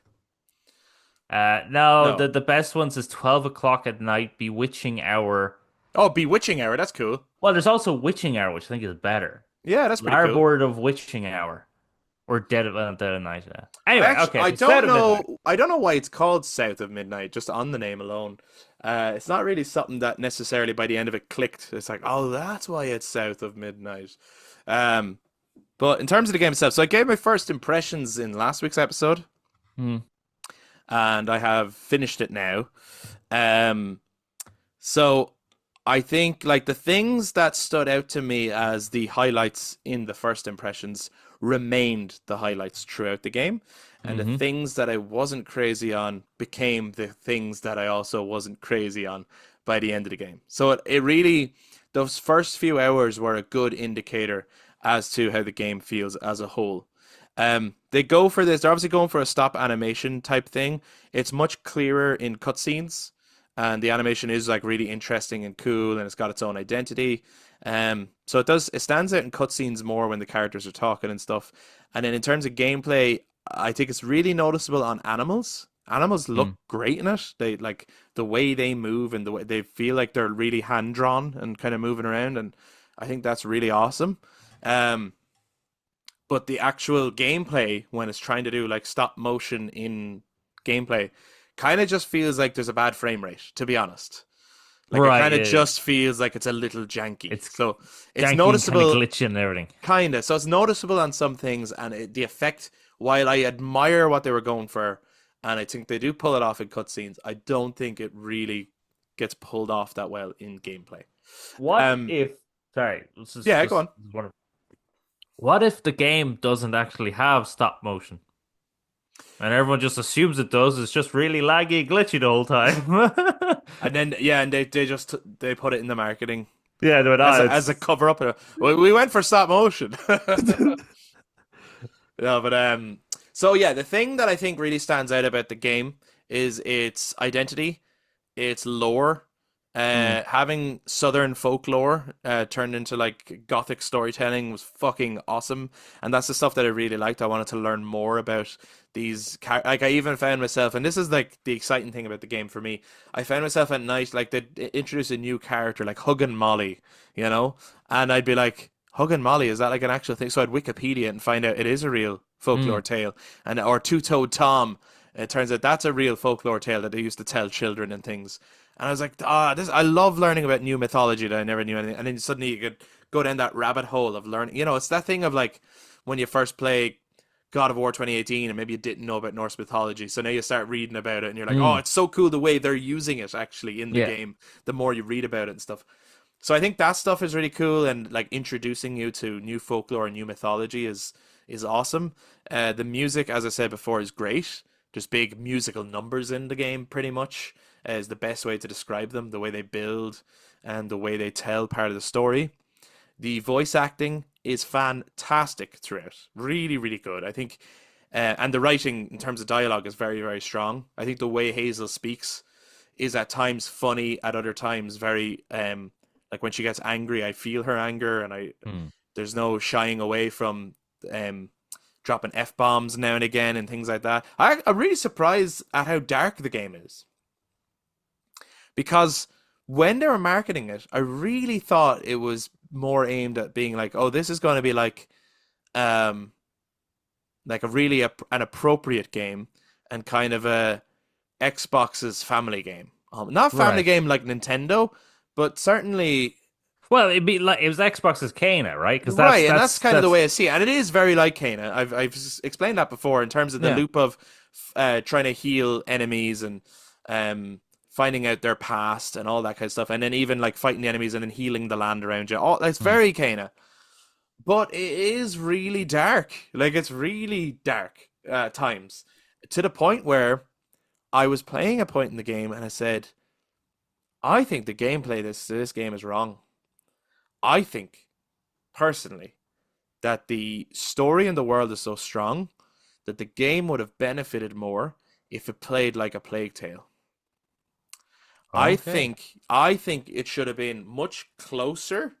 No, No. the best ones is 12 o'clock at night, bewitching hour. Oh, bewitching hour. That's cool. Well, there's also witching hour, which I think is better. Yeah, that's pretty cool. Larboard of witching hour. Or dead of night. Yeah. Anyway, Actually, okay, I so Dead don't of Midnight. know. I don't know why it's called South of Midnight, just on the name alone. It's not really something that necessarily by the end of it clicked. It's like, oh, that's why it's South of Midnight. Um, but in terms of the game itself, so I gave my first impressions in last week's episode, Hmm. and I have finished it now. Um, so I think like the things that stood out to me as the highlights in the first impressions remained the highlights throughout the game. And the Mm-hmm. things that I wasn't crazy on became the things that I also wasn't crazy on by the end of the game. So it really, those first few hours were a good indicator as to how the game feels as a whole. They go for this, they're obviously going for a stop animation type thing. It's much clearer in cutscenes, and the animation is like really interesting and cool, and it's got its own identity. So it stands out in cutscenes more when the characters are talking and stuff. And then in terms of gameplay, I think it's really noticeable on animals. Animals look great in it. They like the way they move and the way they feel like they're really hand drawn and kind of moving around, and I think that's really awesome. Um, but the actual gameplay when it's trying to do like stop motion in gameplay kind of just feels like there's a bad frame rate, to be honest. Like it Right, kind of yeah. just feels like it's a little janky. It's So it's janky and kind of noticeable, glitchy and everything. kind of. So it's noticeable on some things, and the effect, while I admire what they were going for, and I think they do pull it off in cutscenes, I don't think it really gets pulled off that well in gameplay. What Um, if, sorry, this is yeah, go just on. one. What if the game doesn't actually have stop motion? And everyone just assumes it does. It's just really laggy, glitchy the whole time. And then yeah, and they just they put it in the marketing Yeah, no, as no, as a cover up. We went for stop motion. No, but so yeah, the thing that I think really stands out about the game is its identity, its lore. Hmm. Having Southern folklore turned into like Gothic storytelling was fucking awesome, and that's the stuff that I really liked. I wanted to learn more about like I even found myself, and this is like the exciting thing about the game for me. I found myself at night like they introduce a new character like Huggin Molly, you know, and I'd be like, Huggin Molly, is that like an actual thing? So I'd Wikipedia and find out it is a real Hmm. folklore tale, or Two Toed Tom. It turns out that's a real folklore tale that they used to tell children and things. And I was like, ah, this I love learning about new mythology that I never knew anything. And then suddenly you could go down that rabbit hole of learning. You know, it's that thing of like when you first play God of War 2018 and maybe you didn't know about Norse mythology. So now you start reading about it and you're like, oh, Mm. it's so cool the way they're using it actually in the Yeah. game, the more you read about it and stuff. So I think that stuff is really cool and like introducing you to new folklore and new mythology is awesome. The music, as I said before, is great. There's big musical numbers in the game, pretty much, is the best way to describe them. The way they build and the way they tell part of the story. The voice acting is fantastic throughout. Really, really good. I think, and the writing in terms of dialogue is very, very strong. I think the way Hazel speaks is at times funny, at other times very, like when she gets angry, I feel her anger, and Mm. there's no shying away from um dropping f bombs now and again and things like that. I'm really surprised at how dark the game is because when they were marketing it, I really thought it was more aimed at being like, oh, this is going to be um like a really an appropriate game and kind of a Xbox's family game. Not family Right. game like Nintendo, but certainly Well, it'd be like it was Xbox's Kana, right? Because right, and that's kind of the that's way I see it, and it is very like Kana. I've explained that before in terms of the yeah. loop of trying to heal enemies and finding out their past and all that kind of stuff, and then even like fighting the enemies and then healing the land around you. All that's Mm. very Kana, but it is really dark. Like it's really dark at times to the point where I was playing a point in the game and I said, I think the gameplay this game is wrong. I think personally that the story in the world is so strong that the game would have benefited more if it played like a Plague Tale. Okay. I think it should have been much closer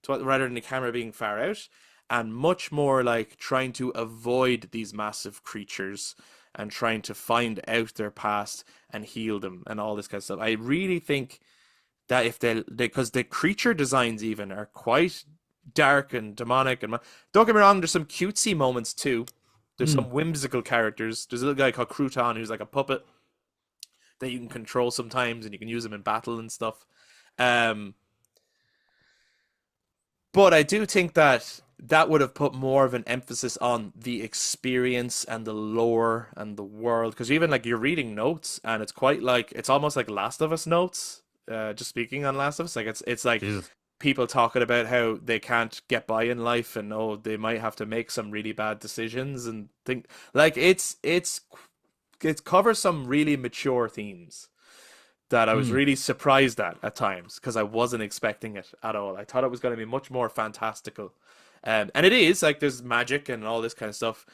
to rather than the camera being far out and much more like trying to avoid these massive creatures and trying to find out their past and heal them and all this kind of stuff. I really think that if because the creature designs even are quite dark and demonic and don't get me wrong, there's some cutesy moments too. There's Mm. some whimsical characters. There's a little guy called Crouton who's like a puppet that you can control sometimes and you can use him in battle and stuff. Um, but I do think that that would have put more of an emphasis on the experience and the lore and the world because even like you're reading notes and it's quite like it's almost like Last of Us notes. Just speaking on Last of Us, like it's like Jesus. people talking about how they can't get by in life and oh they might have to make some really bad decisions and think like it covers some really mature themes that I was Mm. really surprised at times because I wasn't expecting it at all. I thought it was going to be much more fantastical. And it is like there's magic and all this kind of stuff,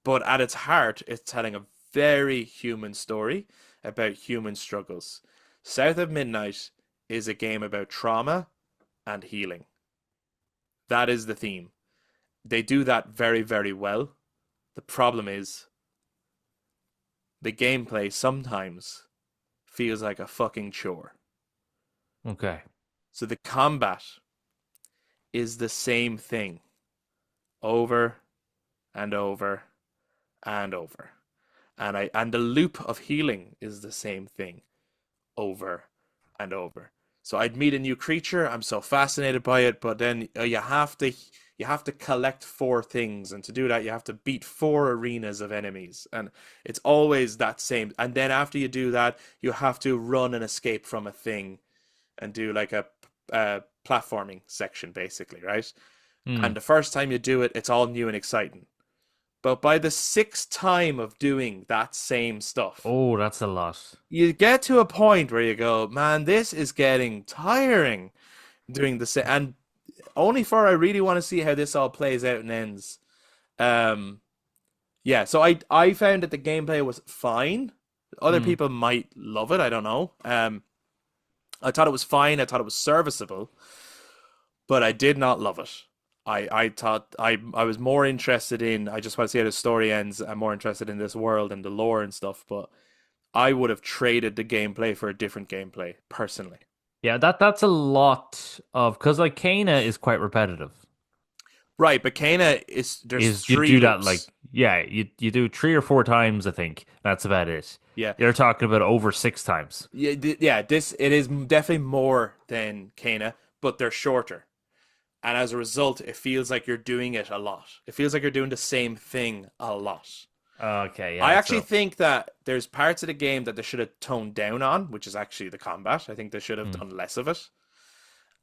but at its heart, it's telling a very human story about human struggles. South of Midnight is a game about trauma and healing. That is the theme. They do that very, very well. The problem is the gameplay sometimes feels like a fucking chore. Okay. So the combat is the same thing over and over and over. And the loop of healing is the same thing over and over. So I'd meet a new creature, I'm so fascinated by it, but then you have to collect four things and to do that you have to beat four arenas of enemies and it's always that same. And then after you do that, you have to run and escape from a thing and do like a platforming section basically, right? Mm. And the first time you do it, it's all new and exciting. But by the sixth time of doing that same stuff, Oh, that's a lot. you get to a point where you go, man, this is getting tiring doing the same. And only for I really want to see how this all plays out and ends. Um, yeah, so I found that the gameplay was fine. Other Mm. people might love it. I don't know. I thought it was fine. I thought it was serviceable, but I did not love it. I thought I was more interested in I just want to see how the story ends. I'm more interested in this world and the lore and stuff, but I would have traded the gameplay for a different gameplay personally. Yeah, that's a lot of because like Kana is quite repetitive. Right, but Kana is there's Is you three do that like loops. yeah, you do 3 or 4 times, I think. That's about it. Yeah. You're talking about over 6 times. Yeah, this it is definitely more than Kana, but they're shorter. And as a result, it feels like you're doing it a lot. It feels like you're doing the same thing a lot. Okay, I yeah. actually So, think that there's parts of the game that they should have toned down on, which is actually the combat. I think they should have hmm. done less of it.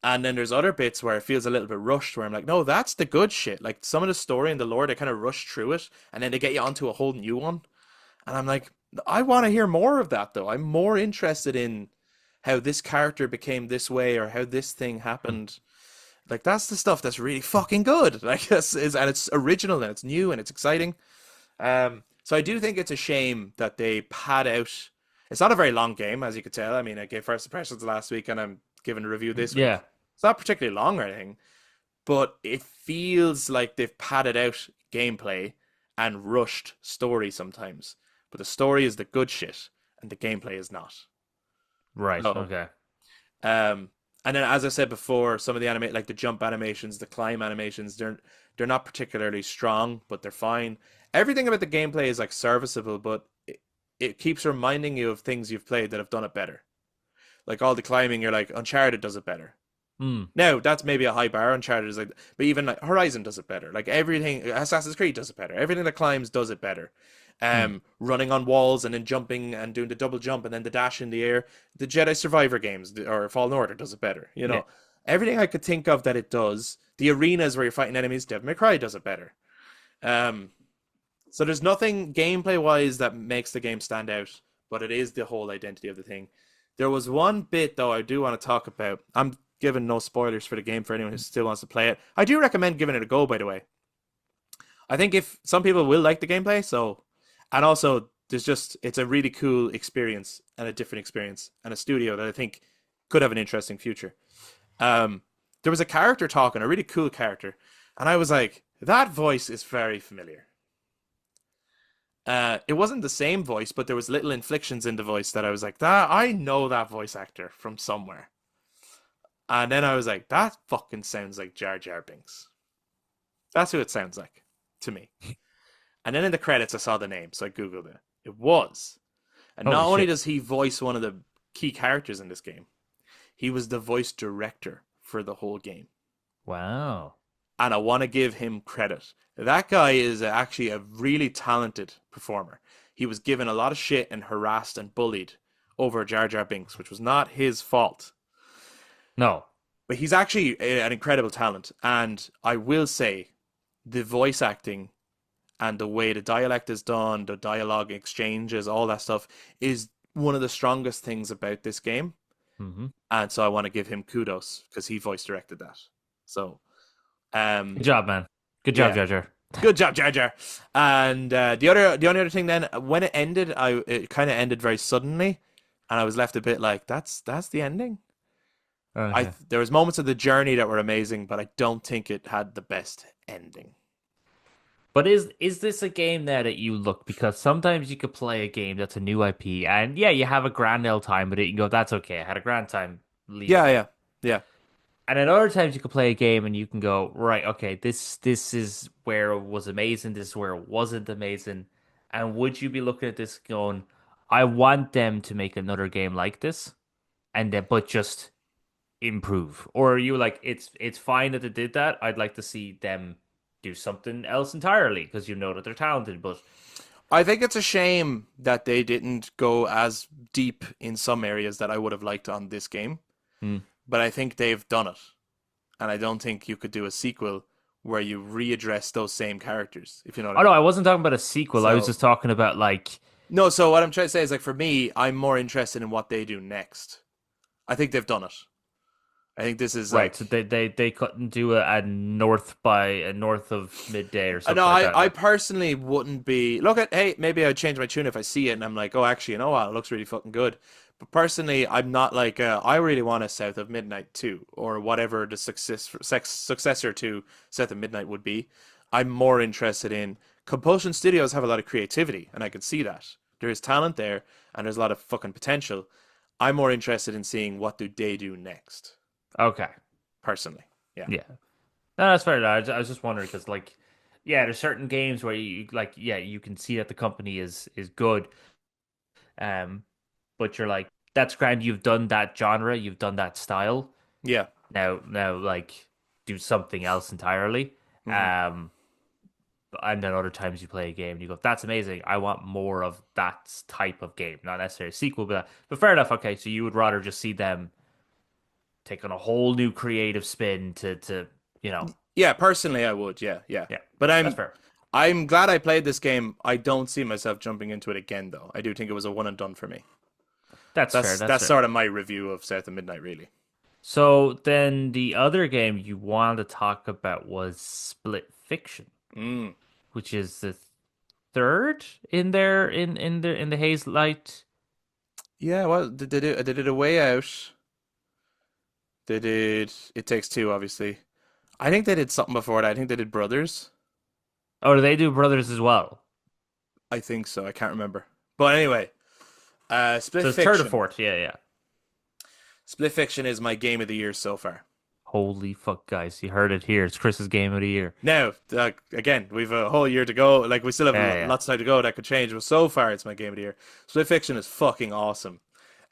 And then there's other bits where it feels a little bit rushed, where I'm like, no, that's the good shit. Like some of the story and the lore, they kind of rush through it, and then they get you onto a whole new one. And I'm like, I want to hear more of that, though. I'm more interested in how this character became this way or how this thing happened. Like that's the stuff that's really fucking good. Like this is, and it's original and it's new and it's exciting. So I do think it's a shame that they pad out. It's not a very long game, as you could tell. I mean, I gave first impressions last week, and I'm giving a review this Yeah. week. It's not particularly long or anything, but it feels like they've padded out gameplay and rushed story sometimes. But the story is the good shit, and the gameplay is not. Right. So, Okay. um, and then as I said before, some of the like the jump animations, the climb animations, they're not particularly strong, but they're fine. Everything about the gameplay is like serviceable, but it keeps reminding you of things you've played that have done it better. Like all the climbing, you're like Uncharted does it better. Hmm. Now that's maybe a high bar. Uncharted is like, but even like Horizon does it better. Like everything, Assassin's Creed does it better. Everything that climbs does it better. Hmm. Running on walls and then jumping and doing the double jump and then the dash in the air. The Jedi Survivor games or Fallen Order does it better. You Yeah. know, everything I could think of that it does. The arenas where you're fighting enemies, Devil May Cry does it better. Um, so there's nothing gameplay wise that makes the game stand out, but it is the whole identity of the thing. There was one bit though I do want to talk about. I'm giving no spoilers for the game for anyone who still wants to play it. I do recommend giving it a go, by the way. I think if some people will like the gameplay, so and also there's just it's a really cool experience and a different experience and a studio that I think could have an interesting future. Um, there was a character talking, a really cool character, and I was like, that voice is very familiar. It wasn't the same voice, but there was little inflections in the voice that I was like, that I know that voice actor from somewhere. And then I was like, that fucking sounds like Jar Jar Binks. That's who it sounds like to me. And then in the credits, I saw the name, so I googled it. It was. And Holy not only shit. does he voice one of the key characters in this game, he was the voice director for the whole game. Wow. And I want to give him credit. That guy is actually a really talented performer. He was given a lot of shit and harassed and bullied over Jar Jar Binks, which was not his fault. No. But he's actually an incredible talent. And I will say, the voice acting and the way the dialect is done, the dialogue exchanges, all that stuff is one of the strongest things about this game. Hmm. And so I want to give him kudos because he voice directed that. So, Good um, job, man. Good job, yeah, Jar Jar. good job, Jar Jar. And the only other thing then, when it ended, it kind of ended very suddenly, and I was left a bit like, that's the ending. Okay. There was moments of the journey that were amazing, but I don't think it had the best ending. But is this a game now that you look because sometimes you could play a game that's a new IP and yeah, you have a grand old time with it. You can go, that's okay. I had a grand time. Leave it. Yeah, yeah, yeah. And then other times you could play a game and you can go, right, okay, this is where it was amazing, this is where it wasn't amazing. And would you be looking at this going, I want them to make another game like this, and then but just improve? Or are you like, it's fine that they did that. I'd like to see them do something else entirely because you know that they're talented, but I think it's a shame that they didn't go as deep in some areas that I would have liked on this game. hmm. But I think they've done it. And I don't think you could do a sequel where you readdress those same characters, if you know what I Oh no, mean. I wasn't talking about a sequel. I was So, just talking about like no, so what I'm trying to say is like for me, I'm more interested in what they do next. I think they've done it. I think this is right, so like they couldn't do a north of midday or no, something like that. I No. personally wouldn't be look at hey, maybe I'd change my tune if I see it and I'm like, oh actually, you know what, it looks really fucking good. But personally, I'm not like I really want a South of Midnight 2 or whatever the successor to South of Midnight would be. I'm more interested in Compulsion Studios have a lot of creativity and I can see that. There is talent there and there's a lot of fucking potential. I'm more interested in seeing what do they do next, Okay. personally. Yeah. Yeah. No, that's fair. I was just wondering because like yeah, there's certain games where you like, yeah, you can see that the company is good. Um, but you're like, that's grand. You've done that genre, you've done that style. Yeah. Now, like, do something else entirely. Hmm. Um, and then other times you play a game and you go, that's amazing. I want more of that type of game, not necessarily a sequel, but fair enough. Okay, so you would rather just see them take on a whole new creative spin to you know, Yeah, personally I would. Yeah, yeah. yeah, But that's fair. I'm glad I played this game. I don't see myself jumping into it again though. I do think it was a one and done for me. That's fair. That's That's fair. sort of my review of South of Midnight really. So then the other game you wanted to talk about was Split Fiction, Mm. which is the third in there in the Haze Light. Yeah, well, they did A Way Out. They did It Takes Two, obviously. I think they did something before that. I think they did Brothers. Oh, do they do Brothers as well? I think so. I can't remember. But anyway, Split So it's third or Fiction. fourth. Yeah, yeah. Split Fiction is my game of the year so far. Holy fuck, guys! You heard it here. It's Chris's game of the year. Now, again, we've a whole year to go. Like, we still have Yeah, yeah. lots of time to go. That could change. But so far, it's my game of the year. Split Fiction is fucking awesome.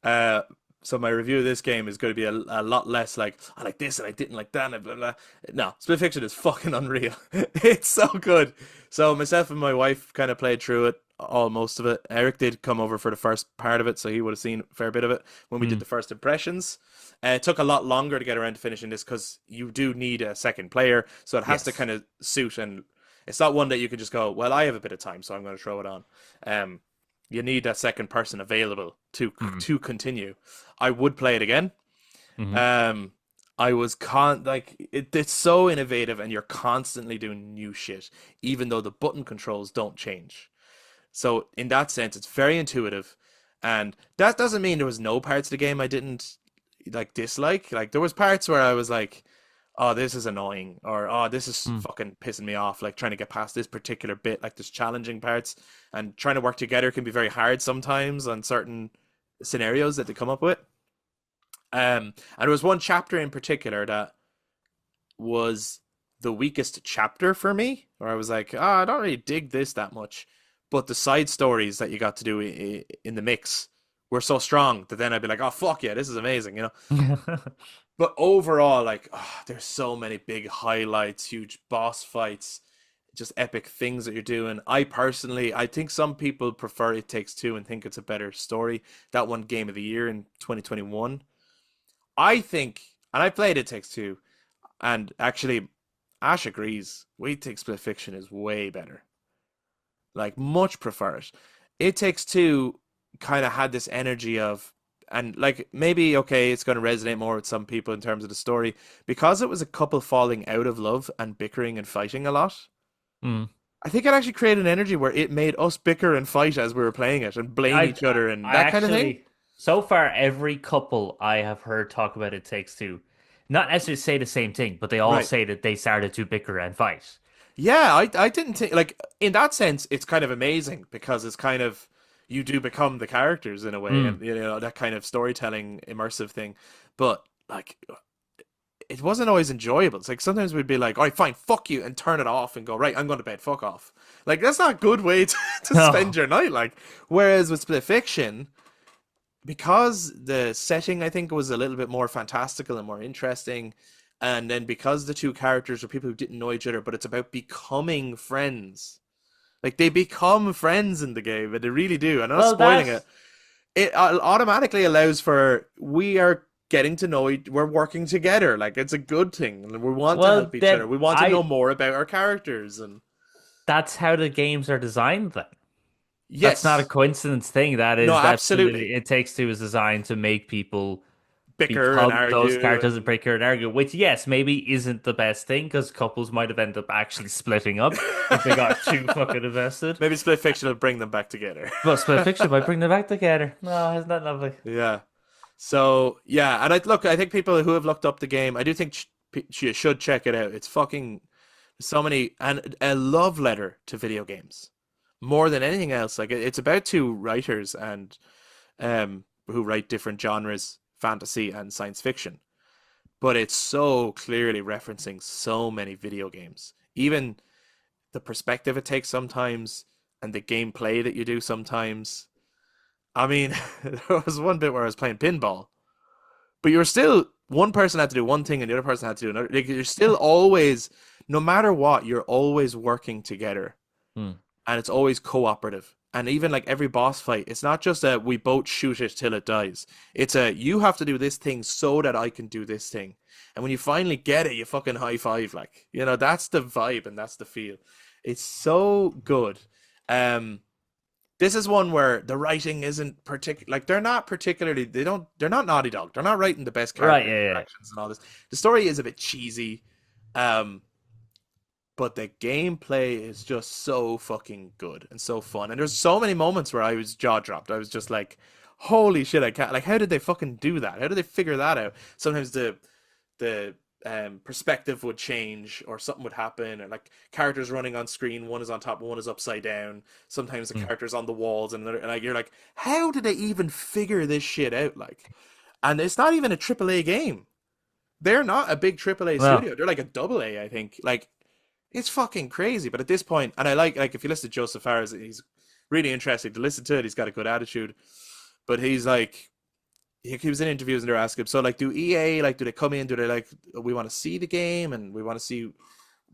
Uh, so my review of this game is going to be a lot less like, I like this and I didn't like that and blah, blah. No, Split Fiction is fucking unreal. It's so good. So myself and my wife kind of played through it, all most of it. Eric did come over for the first part of it, so he would have seen a fair bit of it when we did Mm, the first impressions. It took a lot longer to get around to finishing this because you do need a second player, so it has to yes. kind of suit, and it's not one that you can just go, well, I have a bit of time, so I'm going to throw it on. Um, you need that second person available Mm, to continue. I would play it again. mm, Um, I was it's so innovative, and you're constantly doing new shit, even though the button controls don't change. So in that sense, it's very intuitive, and that doesn't mean there was no parts of the game I didn't like dislike. Like there was parts where I was like, "Oh, this is annoying," or "Oh, this is mm. fucking pissing me off." Like trying to get past this particular bit, like there's challenging parts, and trying to work together can be very hard sometimes on certain scenarios that they come up with. And there was one chapter in particular that was the weakest chapter for me, where I was like, I don't really dig this that much. But the side stories that you got to do in the mix were so strong that then I'd be like, oh, fuck yeah, this is amazing, you know? But overall, like, there's so many big highlights, huge boss fights, just epic things that you're doing. I think some people prefer It Takes Two and think it's a better story. That won Game of the Year in 2021. I think, and I played It Takes Two, and actually, Ash agrees. We think Split Fiction is way better. Like, much prefer it. It Takes Two kind of had this energy of, and like, maybe, okay, it's going to resonate more with some people in terms of the story, because it was a couple falling out of love and bickering and fighting a lot. Mm. I think it actually created an energy where it made us bicker and fight as we were playing it and blame I each other and I that kind of thing. actually so far every couple I have heard talk about It Takes Two, not necessarily say the same thing, but they all Right. say that they started to bicker and fight. Yeah, I didn't think like in that sense it's kind of amazing because it's kind of you do become the characters in a way Mm. and you know that kind of storytelling immersive thing. But like it wasn't always enjoyable. It's like sometimes we'd be like, "All right, fine, fuck you," and turn it off and go, "Right, I'm going to bed. Fuck off." Like that's not a good way to spend No. your night. Like whereas with Split Fiction, because the setting I think was a little bit more fantastical and more interesting, and then because the two characters are people who didn't know each other, but it's about becoming friends. Like they become friends in the game, and they really do. And I'm not Well, spoiling it. that's It automatically allows for we are getting to know we're working together. Like it's a good thing, and we want to well help each other. then We want to know I more about our characters, and that's how the games are designed then. That's not a yes, coincidence thing. That no, is absolutely, absolutely It Takes Two is designed to make people bicker and become those argue, characters and and break here and argue, which yes, maybe isn't the best thing because couples might have ended up actually splitting up if they got too fucking invested. maybe Split Fiction will bring them back together. But Split Fiction might bring them back together. No, isn't that lovely? Yeah. So yeah, and I think people who have looked up the game, I do think you should check it out. It's fucking so many and a love letter to video games more than anything else. Like it's about two writers and who write different genres, fantasy and science fiction, but it's so clearly referencing so many video games. Even the perspective it takes sometimes, and the gameplay that you do sometimes. I mean, there was one bit where I was playing pinball, but you're still one person had to do one thing and the other person had to do another. Like, you're still always, no matter what, you're always working together, Hmm. and it's always cooperative. And even like every boss fight, it's not just a we both shoot it till it dies. It's a you have to do this thing so that I can do this thing. And when you finally get it, you fucking high five. Like, that's the vibe and that's the feel. It's so good. Um, this is one where the writing isn't particular. Like, they're not Naughty Dog. They're not writing the best Right, character yeah, yeah. interactions and all this. The story is a bit cheesy. Um, but the gameplay is just so fucking good and so fun. And there's so many moments where I was jaw dropped. I was just like, holy shit, I can't, like, how did they fucking do that? How did they figure that out? Sometimes the perspective would change or something would happen, or like characters running on screen, one is on top, one is upside down. Sometimes the Hmm. characters on the walls, and like, you're like, how did they even figure this shit out? Like, and it's not even a AAA game. They're not a big AAA Well, studio. They're like a double A, I think. Like, it's fucking crazy. But at this point, and I like if you listen to Joseph Fares, he's really interesting to listen to. He's got a good attitude, but he's like, he was in interviews and they're asking him, so like, do EA, like, do they come in? Do they like, we want to see the game and we want to see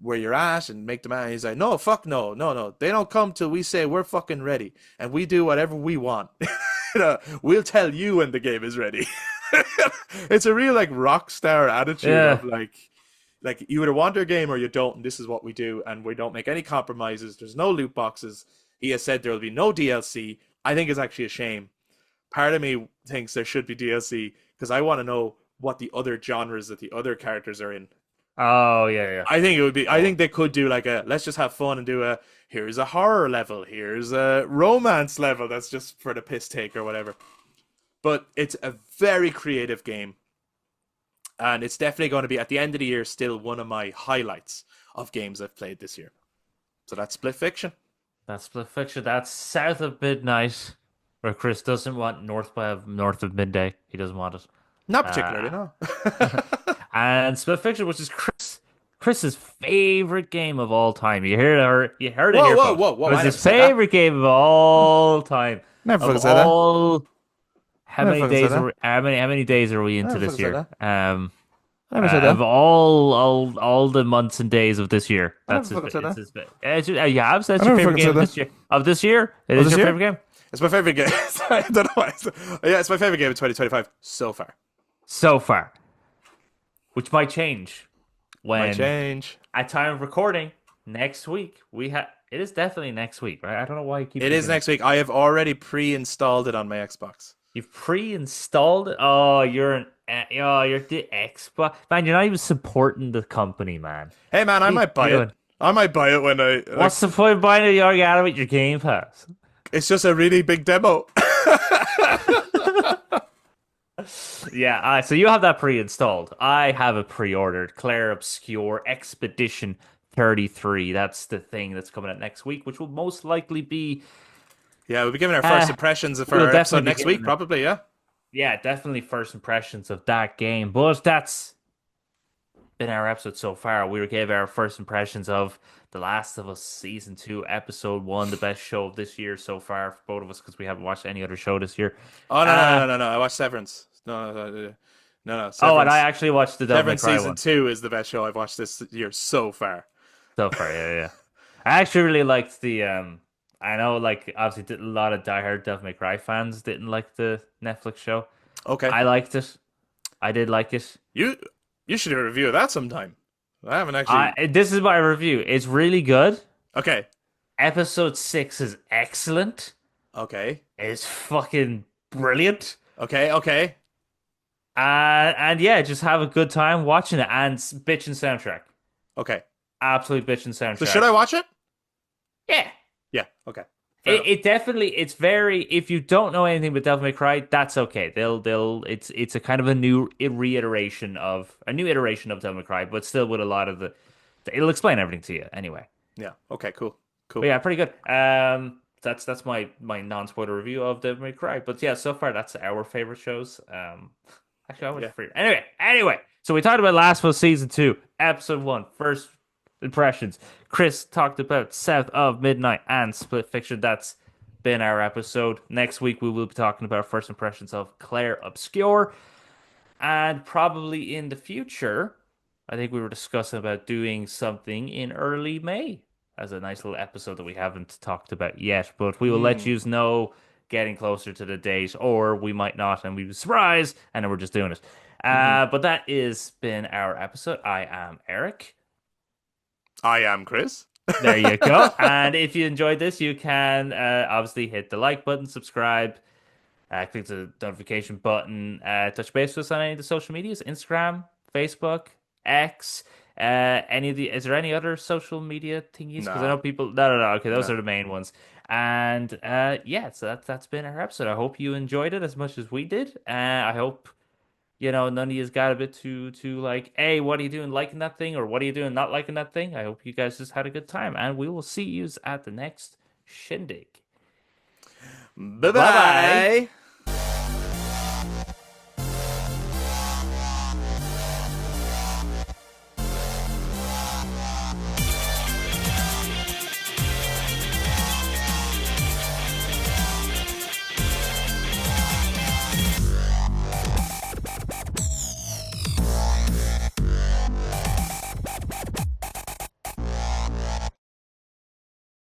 where you're at and make them out? And he's like, no, fuck no, no, no. They don't come till we say we're fucking ready and we do whatever we want. We'll tell you when the game is ready. It's a real like rock star attitude yeah. of like you either want our game or you don't, and this is what we do, and we don't make any compromises. There's no loot boxes. He has said there will be no DLC. I think it's actually a shame. Part of me thinks there should be DLC because I want to know what the other genres that the other characters are in. Oh, yeah, yeah. I think it would be. I Oh, think they could do like a let's just have fun and do a here's a horror level, here's a romance level that's just for the piss take or whatever. But it's a very creative game, and it's definitely going to be at the end of the year still one of my highlights of games I've played this year. So that's Split Fiction. that's Split Fiction. That's South of Midnight, where Chris doesn't want North of Midday. He doesn't want it. Not particularly, Uh, no. and Split Fiction, which is Chris's favorite game of all time. You heard it Whoa, here, whoa, folks. whoa, It whoa! was I never his said that. favorite game of all time. Never Of fucking said that. all, how Never many fucking said days that. are how many days are we into Never fucking this said year? that. Never said Of that. all the months and days of this year, I never that's his. fucking said It's that. his. You have said I that's your never favorite fucking game said of that. this year. Of this year, it Oh, is this your year? favorite game It's my favorite game. I don't know why. Yeah, it's my favorite game of 2025 so far. so far, which might change Might when change. at time of recording next week we have. It is definitely next week, right? I don't know why you keep It is thinking next week. I have already pre-installed it on my Xbox. you've pre-installed it. Oh, you're the Xbox man. You're not even supporting the company, man. Hey man, I What are you might buy it. doing? I might buy it when I like. What's the point of buying it? You already got it with your Game Pass. It's just a really big demo. Yeah, so you have that pre-installed. I have it pre-ordered. Claire Obscure Expedition 33. That's the thing that's coming out next week, which will most likely be Yeah, we'll be giving our first uh impressions for we'll our episode definitely be next week, giving it. probably. Yeah. Yeah, definitely first impressions of that game. But that's been our episode so far. We gave our first impressions of The Last of Us Season 2, Episode 1, the best show of this year so far for both of us because we haven't watched any other show this year. Oh no no Uh no no no! I watched Severance. No, oh, and I Severance. actually watched the Devil May Severance Cry season one. 2 is the best show I've watched this year so far. So far, yeah, yeah. I actually really liked the I know like obviously a lot of diehard Devil May Cry fans didn't like the Netflix show. Okay, I liked it. I did like it. you you should do a review of that sometime. I haven't actually. This is my review. It's really good. Okay, Episode 6 is excellent. okay, It's fucking brilliant. okay. And yeah, just have a good time watching it and bitchin' soundtrack. Okay. Absolute bitchin' So should soundtrack. I watch it? Yeah. Yeah. Okay. Fair enough. It definitely it's very if you don't know anything about Devil May Cry, that's okay. They'll it's a kind of a new iteration of Devil May Cry, but still with a lot of the it'll explain everything to you anyway. Yeah. Okay. Cool. But Cool. yeah, pretty good. That's my non-spoiler review of Devil May Cry. But yeah, so far that's our favorite shows. Actually, I went Yeah. for anyway. So we talked about Last of Us season 2, episode 1, first impressions. Kris talked about South of Midnight and Split Fiction. That's been our episode. Next week we will be talking about first impressions of Claire Obscure. And probably in the future, I think we were discussing about doing something in early May as a nice little episode that we haven't talked about yet. But we will let Mm. you know getting closer to the date, or we might not, and we be surprised, and then we're just doing it. Hmm. But that has been our episode. I am Eric. I am Kris. There you go. And if you enjoyed this, you can obviously hit the like button, subscribe, click the notification button, touch base with us on any of the social medias, Instagram, Facebook, X, any of the, is there any other social media thingies? Because I Nah, know people, no. Okay, those no. are the main ones. And yeah, so that's been our episode. I hope you enjoyed it as much as we did. I hope, none of you got a bit too like, hey, what are you doing liking that thing? Or what are you doing not liking that thing? I hope you guys just had a good time. And we will see you at the next shindig. Bye Bye bye. bye.